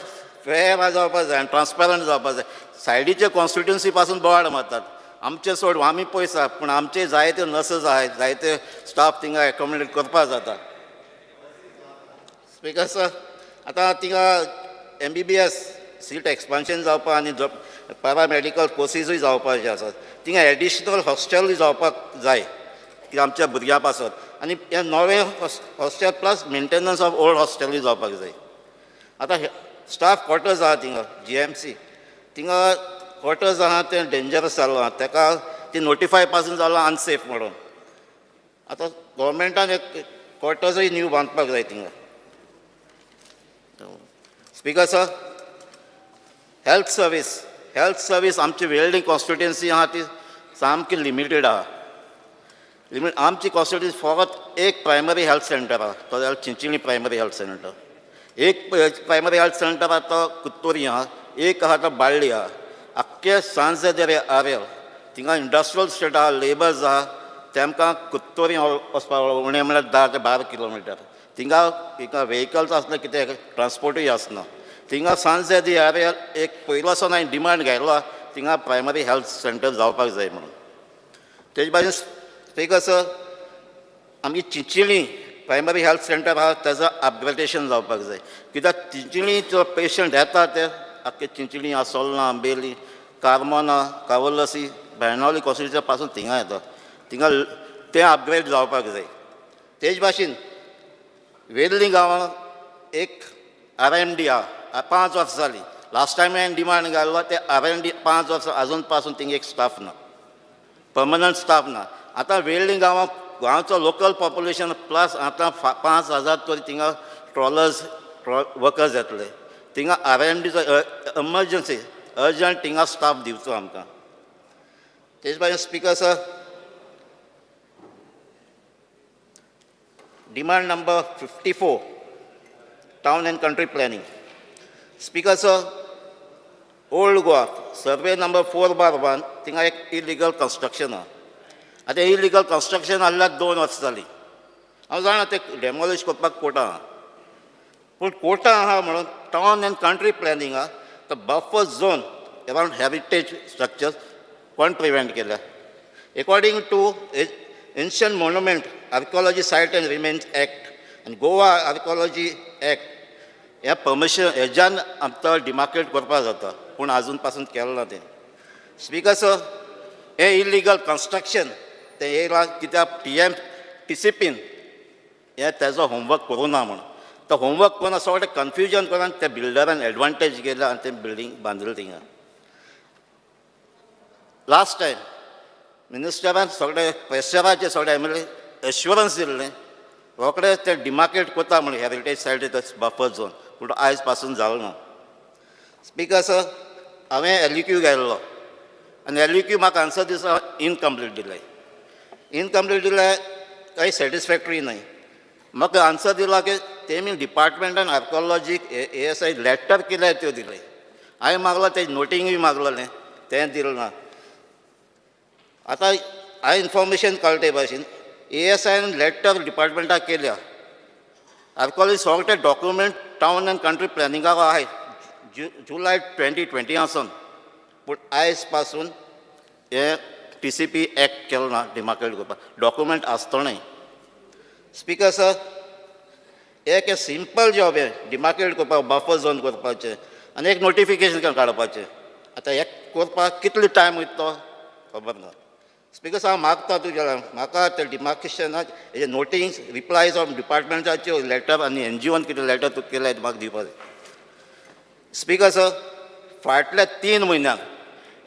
फेर जावपाक जाय आनी ट्रान्सपेरंट जावपाक जाय. सायडीचे कॉन्स्टिट्युन्सी पासून बोवाळ मारतात. आमचे सोड आमी पयसा, पूण आमचे जायत्यो नर्सीस आहाय, जायते स्टाफ थिंगा एकोमोडेट करपाक जाता. स्पीकर सर, आतां थिंगा MBBS सीट एक्सपान्शन जावपाक आनी पॅरामॅडिकल कोर्सीसूय जावपाचे आसात. थिंगा एडिशनल हॉस्टेलूय जावपाक जाय कित्याक आमच्या भुरग्यां पासत. आनी हे नवें hostel plus maintenance of old हॉस्टेलूय जावपाक जाय. आतां स्टाफ क्वॉर्टर्स आहा थिंगा GMC, थिंगा क्वॉर्टर्स आहा तें डेंजरस जाल्लो आहा. ताका ती नोटिफाय पासून जालो अनसेफ म्हणून. आतां गव्हर्मेंटान एक क्वॉर्टर्सूय न्यू बांदपाक जाय थिंगा. स्पीकर सर, हेल्थ सर्वीस आमची वेल्डिंग कॉन्स्टिट्युएन्सी आहा ती सामकी लिमिटेड आहा. आमची कॉन्स्टिट्युएन्सी फकत एक प्रायमरी हेल्थ सेंटर आहा, तो जाल्यार चिंचिणी प्रायमरी हेल्थ सेंटर. एक प्रायमरी हेल्थ सेंटर आहा तो कुत्तोरी आहा, एक आहा तो बाळ्ळी आहा. आख्खे सांजे जर आरेल थिंगा इंडस्ट्रियल स्टेट आहा, लेबर्स आहा, तेमकां कुत्तोरी वचपाक उणें म्हणल्यार 10 ते 12 किलोमिटर. थिंगा व्हेकल्स आसले कितें ट्रान्सपोर्टूय आसना. थिंगा सांजे दी आरेल एक पयलोसो हांवें डिमांड घायलो थिंगा प्रायमरी हेल्थ सेंटर जावपाक जाय म्हणून. तेजे भाशेन स्पीकर सर, आमची चिंचिणी प्रायमरी हेल्थ सेंटर आहा तेजो अपग्रेडेशन जावपाक जाय. कित्याक चिंचिणी जो पेशंट येता ते आख्खे चिंचिणी आसोलना, आंबेली, कार्मोना, कावलसी, बेळगांवली कॉन्स्टिट्युएन्सी पासून थिंगा येता. थिंगा तें अपग्रेड जावपाक जाय. तेज भाशेन वेर्ली गांवांत एक RMD आहा, 5 वर्सां जालीं. लास्ट टायम हांवें डिमांड घाल्लो ते RMD 5 वर्सां आजून पासून थिंगा एक स्टाफ ना, पर्मनंट स्टाफ ना. आतां वेर्ली गांवचो लोकल पॉप्युलेशन प्लस आतां 5,000 तरी थिंगा ट्रॉलर्स वर्कर्स येतले. थिंगा RMDचो एमर्जन्सी अर्जंट थिंगा स्टाफ दिवचो आमकां. तेज भाशेन speaker sir, demand number 54 town and country planning. Speaker sir, old Goa survey number 4/1 थिंगा एक इलिगल कन्स्ट्रक्शन आहा. आतां इलिगल कन्स्ट्रक्शन आसल्यार 2 वर्सां जालीं. हांव जाणा तें डेमोलिश करपाक कोर्टां आहा. पूण कोर्टां आहा म्हणून टावन एंड कंट्री प्लॅनिंगाक the buffer zone around heritage structures कोण प्रिव्हेंट केल्या. According to Ancient Monument Archaeology Site and Remains Act and Goa Archaeology Act, ह्या परमिशन हेज्यान आमकां डिमार्केट करपाक जाता, पूण आजून पासून केलें ना तें. स्पीकर सर, हें इलिगल कन्स्ट्रक्शन तें येयलां कित्याक TCPन हें तेजो होमवर्क करूं ना म्हणून. तो होमवर्क करून सगळें कन्फ्युजन करून त्या बिल्डरान एडवांटेज घेतला आनी तें बिल्डींग बांदलें थिंगा. लास्ट टायम मिनिस्टरान सगळे प्रेशराचे सगळे MLA एश्युरन्स दिल्लें रोखडें तें डिमार्केट कोता म्हणून हेरिटेज सायट बफर झोन, पूण आयज पासून जालो ना. स्पीकर सर, हांवें LEQ गेल्लो आनी LEQ म्हाका आन्सर दिसा इनकम्प्लीट दिलें. इनकम्प्लीट दिलें काही सॅटिस्फॅक्टरी न्हय. म्हाका आन्सर दिला की तेमी डिपार्टमेंटान आर्किओलॉजीक ASI लॅटर केल्यार त्यो दिले. हांवें मागलो तें नोटींगूय मागलेलें, तें दिलें ना. आतां हांवें इन्फॉर्मेशन कळटे भाशेन ASIन लॅटर डिपार्टमेंटाक केल्या. आर्किओलॉजी सगळे डॉक्युमेंट टावन एंड कंट्री प्लॅनिंगाक आहाय जुलय 2020 आसून, पूण आयज पासून हे TCP एक्ट केलो ना डिमार्केट करपाक. डॉक्युमेंट आसतणय. स्पीकर सर, एक सिंपल जॉब हे डिमार्केट करपाक, बफर झोन करपाचें आनी एक नोटिफिकेशन काडपाचें. आतां हें करपाक कितलो टायम वयतलो खबर ना. स्पीकर सर, हांव मागता तुज्या म्हाका ते डिमार्केशनाक हेजे नोटीस रिप्लायज ऑफ डिपार्टमेंटाच्यो लॅटर आनी NGOन कितें लॅटर तुका केल्याय म्हाका दिवपाक जाय. स्पीकर सर, फाटल्या 3 म्हयन्यांक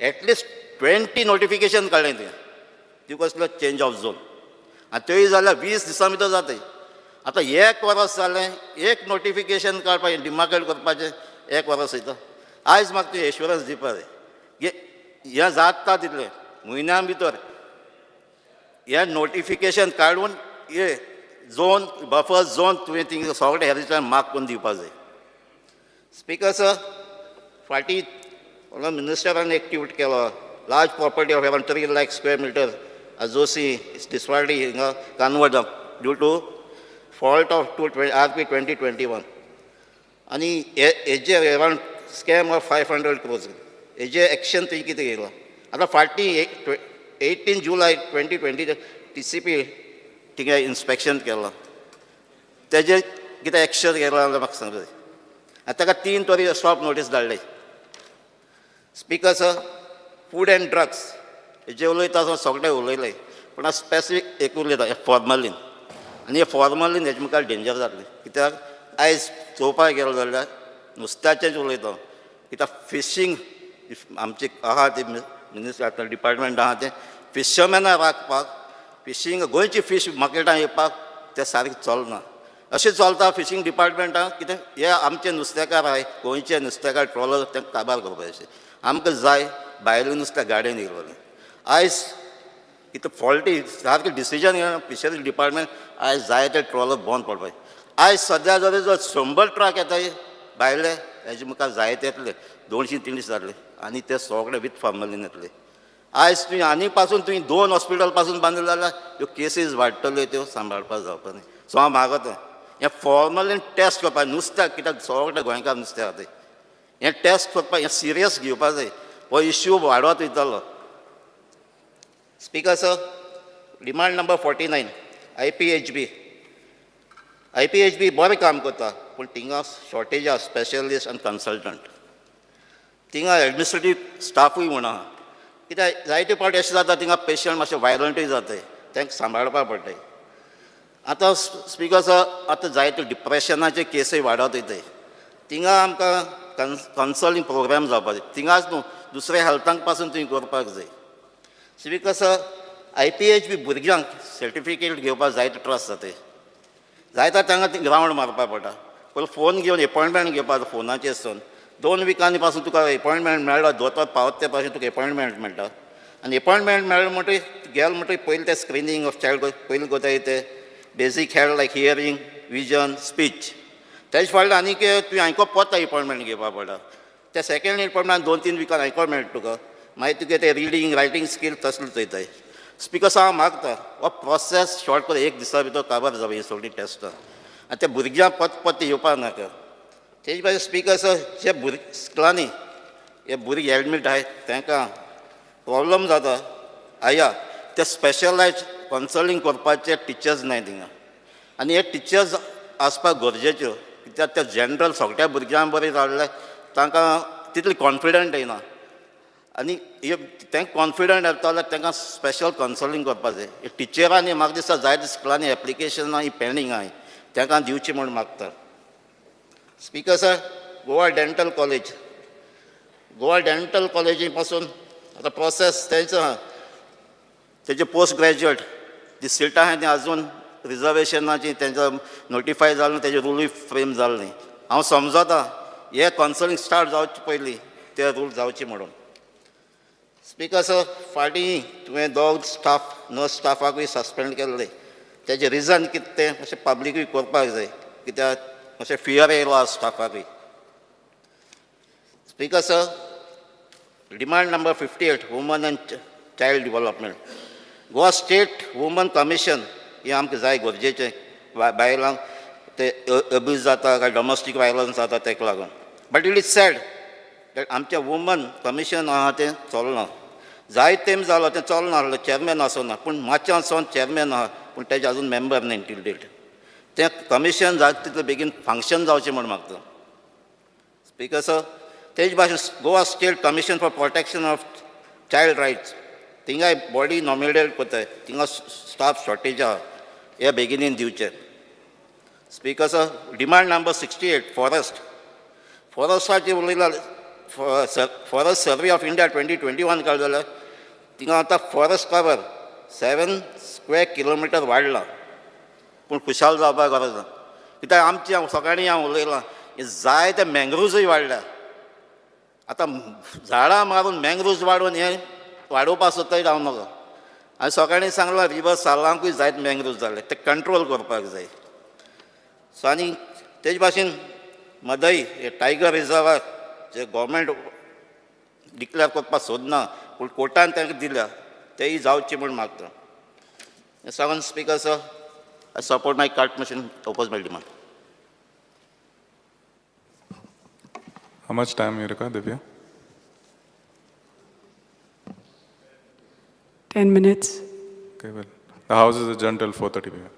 एटलिस्ट 20 नोटिफिकेशन काडलें तें ती कसलो चेंज ऑफ झोन, आनी त्योय जाल्यार 20 दिसां भितर जाताय. आतां 1 वर्स जालें, एक नोटिफिकेशन काडपाचें डिमार्केट करपाचें 1 वर्स वयता. आयज म्हाका तुवें एश्युरन्स दिवपाक जाय हें जाता तितलें म्हयन्या भितर हें नोटिफिकेशन काडून हे झोन बफर झोन तुवें थिंग सगळे हेरिटेज मार्क करून दिवपाक जाय. स्पीकर सर, फाटीं मिनिस्टरान एक्टिवेट केलो large property of around 3 lakh square metre Azosi is disparity convert due to fault of RP 2021. आणि हेजे अराउंड स्कॅम ऑफ 500 crores. हेजे एक्शन थंय कितें येयलां. आतां फाटीं 18 जुलय 2020 TCP थिंगा इन्स्पेक्शन केलां. तेजेर कितें एक्शन केलां जाल्यार म्हाका सांगूं जाय. आतां ताका 3 तरी स्टॉप नोटीस धाडले. Speaker sir, food and drugs हेजे उलयता सगळे उलयले, पूण स्पेसिफीक एक उलयता फॉर्मलीन. आनी हे फॉर्मलीन हेजे मुखार डेंजर जातलें. कित्याक आयज चोवपाक गेलो जाल्यार नुस्त्याचेंच उलयता. कित्याक फिशींग आमचे आहा ते मिनिस्टर डिपार्टमेंट आहा ते फिशरमॅनाक राखपाक, फिशींग गोंयची फीश मार्केटान येवपाक तें सारकें चलना. अशें चलता फिशींग डिपार्टमेंटान. कितें हे आमचे नुस्तेकार आहाय, गोंयचे नुस्तेकार ट्रॉलर तेंकां काबार करपाचें. आमकां जाय भायलें नुस्तें गाडयेन येयलोलें. आयज कितें फॉल्टी सारकें डिसिजन घेवन फिशरीज डिपार्टमेंट आयज जाय ते ट्रॉलर बंद पडपाय. आयज सद्या जर 100 ट्रक येताय भायले, हेजे मुखार जायते येतले 200-300 जातले आनी ते सगळे वीथ फॉर्मलीन येतले. आयज तुवें आनी पासून तुवें 2 हॉस्पिटल पासून बांदले जाल्यार ह्यो केसीस वाडटल्यो, त्यो सांबाळपाक जावपा न्ही. सो हांव मागता हें फॉर्मलीन टेस्ट करपाक नुस्त्याक, कित्याक सगळे गोंयकार नुस्तें खाताय. हें टेस्ट करपाक हें सिरियस घेवपाक जाय. हो इश्यू वाडत वयतलो. Speaker sir, demand number 49 IPHB. IPHB बरें काम करता, पूण थिंगा शॉर्टेज आहा स्पेशलिस्ट आनी कन्सल्टंट. थिंगा एडमिनिस्ट्रेटीव स्टाफूय म्हूण आहा. कित्याक जायते फावटी अशें जाता थिंगा पेशंट मातशे वायलंटूय जाताय, तांकां सांबाळपाक पडटाय. आतां स्पीकर सर, आतां जायते डिप्रेशनाचे केसूय वाडत वयताय. थिंगा आमकां कन्सलिंग प्रोग्राम जावपाक जाय. थिंगाच न्हू दुसऱ्या हेल्थांक पासून तुवें करपाक जाय. स्पीकर सर, IPHB भुरग्यांक सर्टिफिकेट घेवपाक जायते त्रास जाताय. जायता तांकां ती ग्रावंड मारपाक पडटा. पयलीं फोन घेवन एपॉयंटमेंट घेवपाक फोनाचेर सावन 2 विकांनी पासून तुका एपॉयंटमेंट मेळ्ळो, दोतोर पावत ते पासून तुका एपॉयंटमेंट मेळटा. आनी एपॉयंटमेंट मेळ्ळो म्हणटकीर गेल म्हणटकीर पयलीं ते स्क्रिनींग ऑफ चायल्ड पयलीं कोताय ते बेजीक हेल्थ लायक हियरींग, विजन, स्पीच. तेजे फाटल्यान आनीक तुवें आयको पोता एपॉयंटमेंट घेवपाक पडटा. त्या सेकंड एपॉइंटमेंट 2-3 विकान आयकोंक मेळटा तुका मागीर तुगे ते रिडींग रायटींग स्कील तसले चोयताय स्पीकर हांव मागता हो प्रोसेस शॉर्ट कर 1 दिसा भितर काबार जावं ही सगळीं टेस्टां आनी त्या भुरग्यांक पत येवपाक नाका तेजे भाशेन स्पीकर जे स्कुलांनी हे भुरगे एडमीट आहाय तांकां प्रॉब्लम जाता आया ते स्पेशलायज कन्सल्टींग करपाचे टिचर्स नाय थिंगा आनी हे टिचर्स आसपाक गरजेच्यो कित्याक त्या जनरल सगळ्या भुरग्यांक बरें जाल्यार तांकां तितली कॉन्फिडंट येना आनी तांकां कॉन्फिडंट येता जाल्यार तांकां स्पेशल कन्सल्टींग करपाक जाय टिचरांनी म्हाका दिसता जायत्या स्कुलांनी एप्लिकेशनां ही पेंडींग आहाय तांकां दिवची म्हूण मागता स्पीकर सर गोवा डेंटल कॉलेजी पासून आतां प्रोसेस तेजे पोस्ट ग्रॅज्युएट जी सिटां आहाय ती आजून रिजर्वेशनाची तेंचं नोटिफाय जालें तेजे रूलूय फ्रेम जालें न्ही हांव समजता हे कन्सल्टींग स्टार्ट जावचे पयलीं ते रूल जावचे म्हणून स्पीकर सर फाटीं तुवें दोग नर्स स्टाफाकूय सस्पेंड केल्ले तेजें रिजन कितें तें अशें पब्लीकूय करपाक जाय कित्याक अशें फियर येयलो स्टाफाकूय speaker sir demand number 58 woman and child development Goa state woman commission हें आमकां जाय गरजेचें बायलांक ते अब्यूज जाता काय डोमेस्टीक वायलन्स जाता ताका लागून but it is sad that आमचें वुमन कमिशन आहा तें चलना जायत तेम जालो तें चलना आहलें चॅरमॅन आसना पूण मातशें आसोन चॅरमॅन आहा पूण तेजे आजून मेंबर न्ही टील डेट तें कमिशन जाता तितलें बेगीन फंक्शन जावचें म्हूण मागता स्पीकर सर तेजे भाशेन Goa state commission for protection of child rights थिंगाय बॉडी नॉमिनेट करताय थिंगा स्टाफ शॉर्टेज आहा हे बेगिनीन दिवचें स्पीकर सर डिमांड नंबर 68 फॉरेस्टाचें उलयलां फॉरेस्ट सर्वे ऑफ इंडिया 2021 काड जाल्यार थिंगा आतां फॉरेस्ट कवर 7 स्क्वेअर किलोमिटर वाडलां पूण खुशाल जावपाक गरज ना कित्याक आमची सकाळीं हांव उलयलां जायते मँग्रुव्जूय वाडल्या आतां झाडां मारून मँग्रुव्ज वाडोवन हें वाडोवपाक सोदताय हांव नाका हांवें सकाळीं सांगलां रिवर सालांकूय जायत मँग्रुव्ज जाले ते कंट्रोल करपाक जाय सो आनी तेजे भाशेन मदई हे टायगर रिजर्वार जे गव्हर्मेंट डिक्लेअर करपाक सोदना पूण कोर्टान तांकां दिल्या तेय जावचें म्हूण मागता हें सांगून speaker sir I support my cart machine oppose my demand How much time, Yurika, Divya? 10 minutes. Okay, well, the House is adjourned till 4:30 p.m.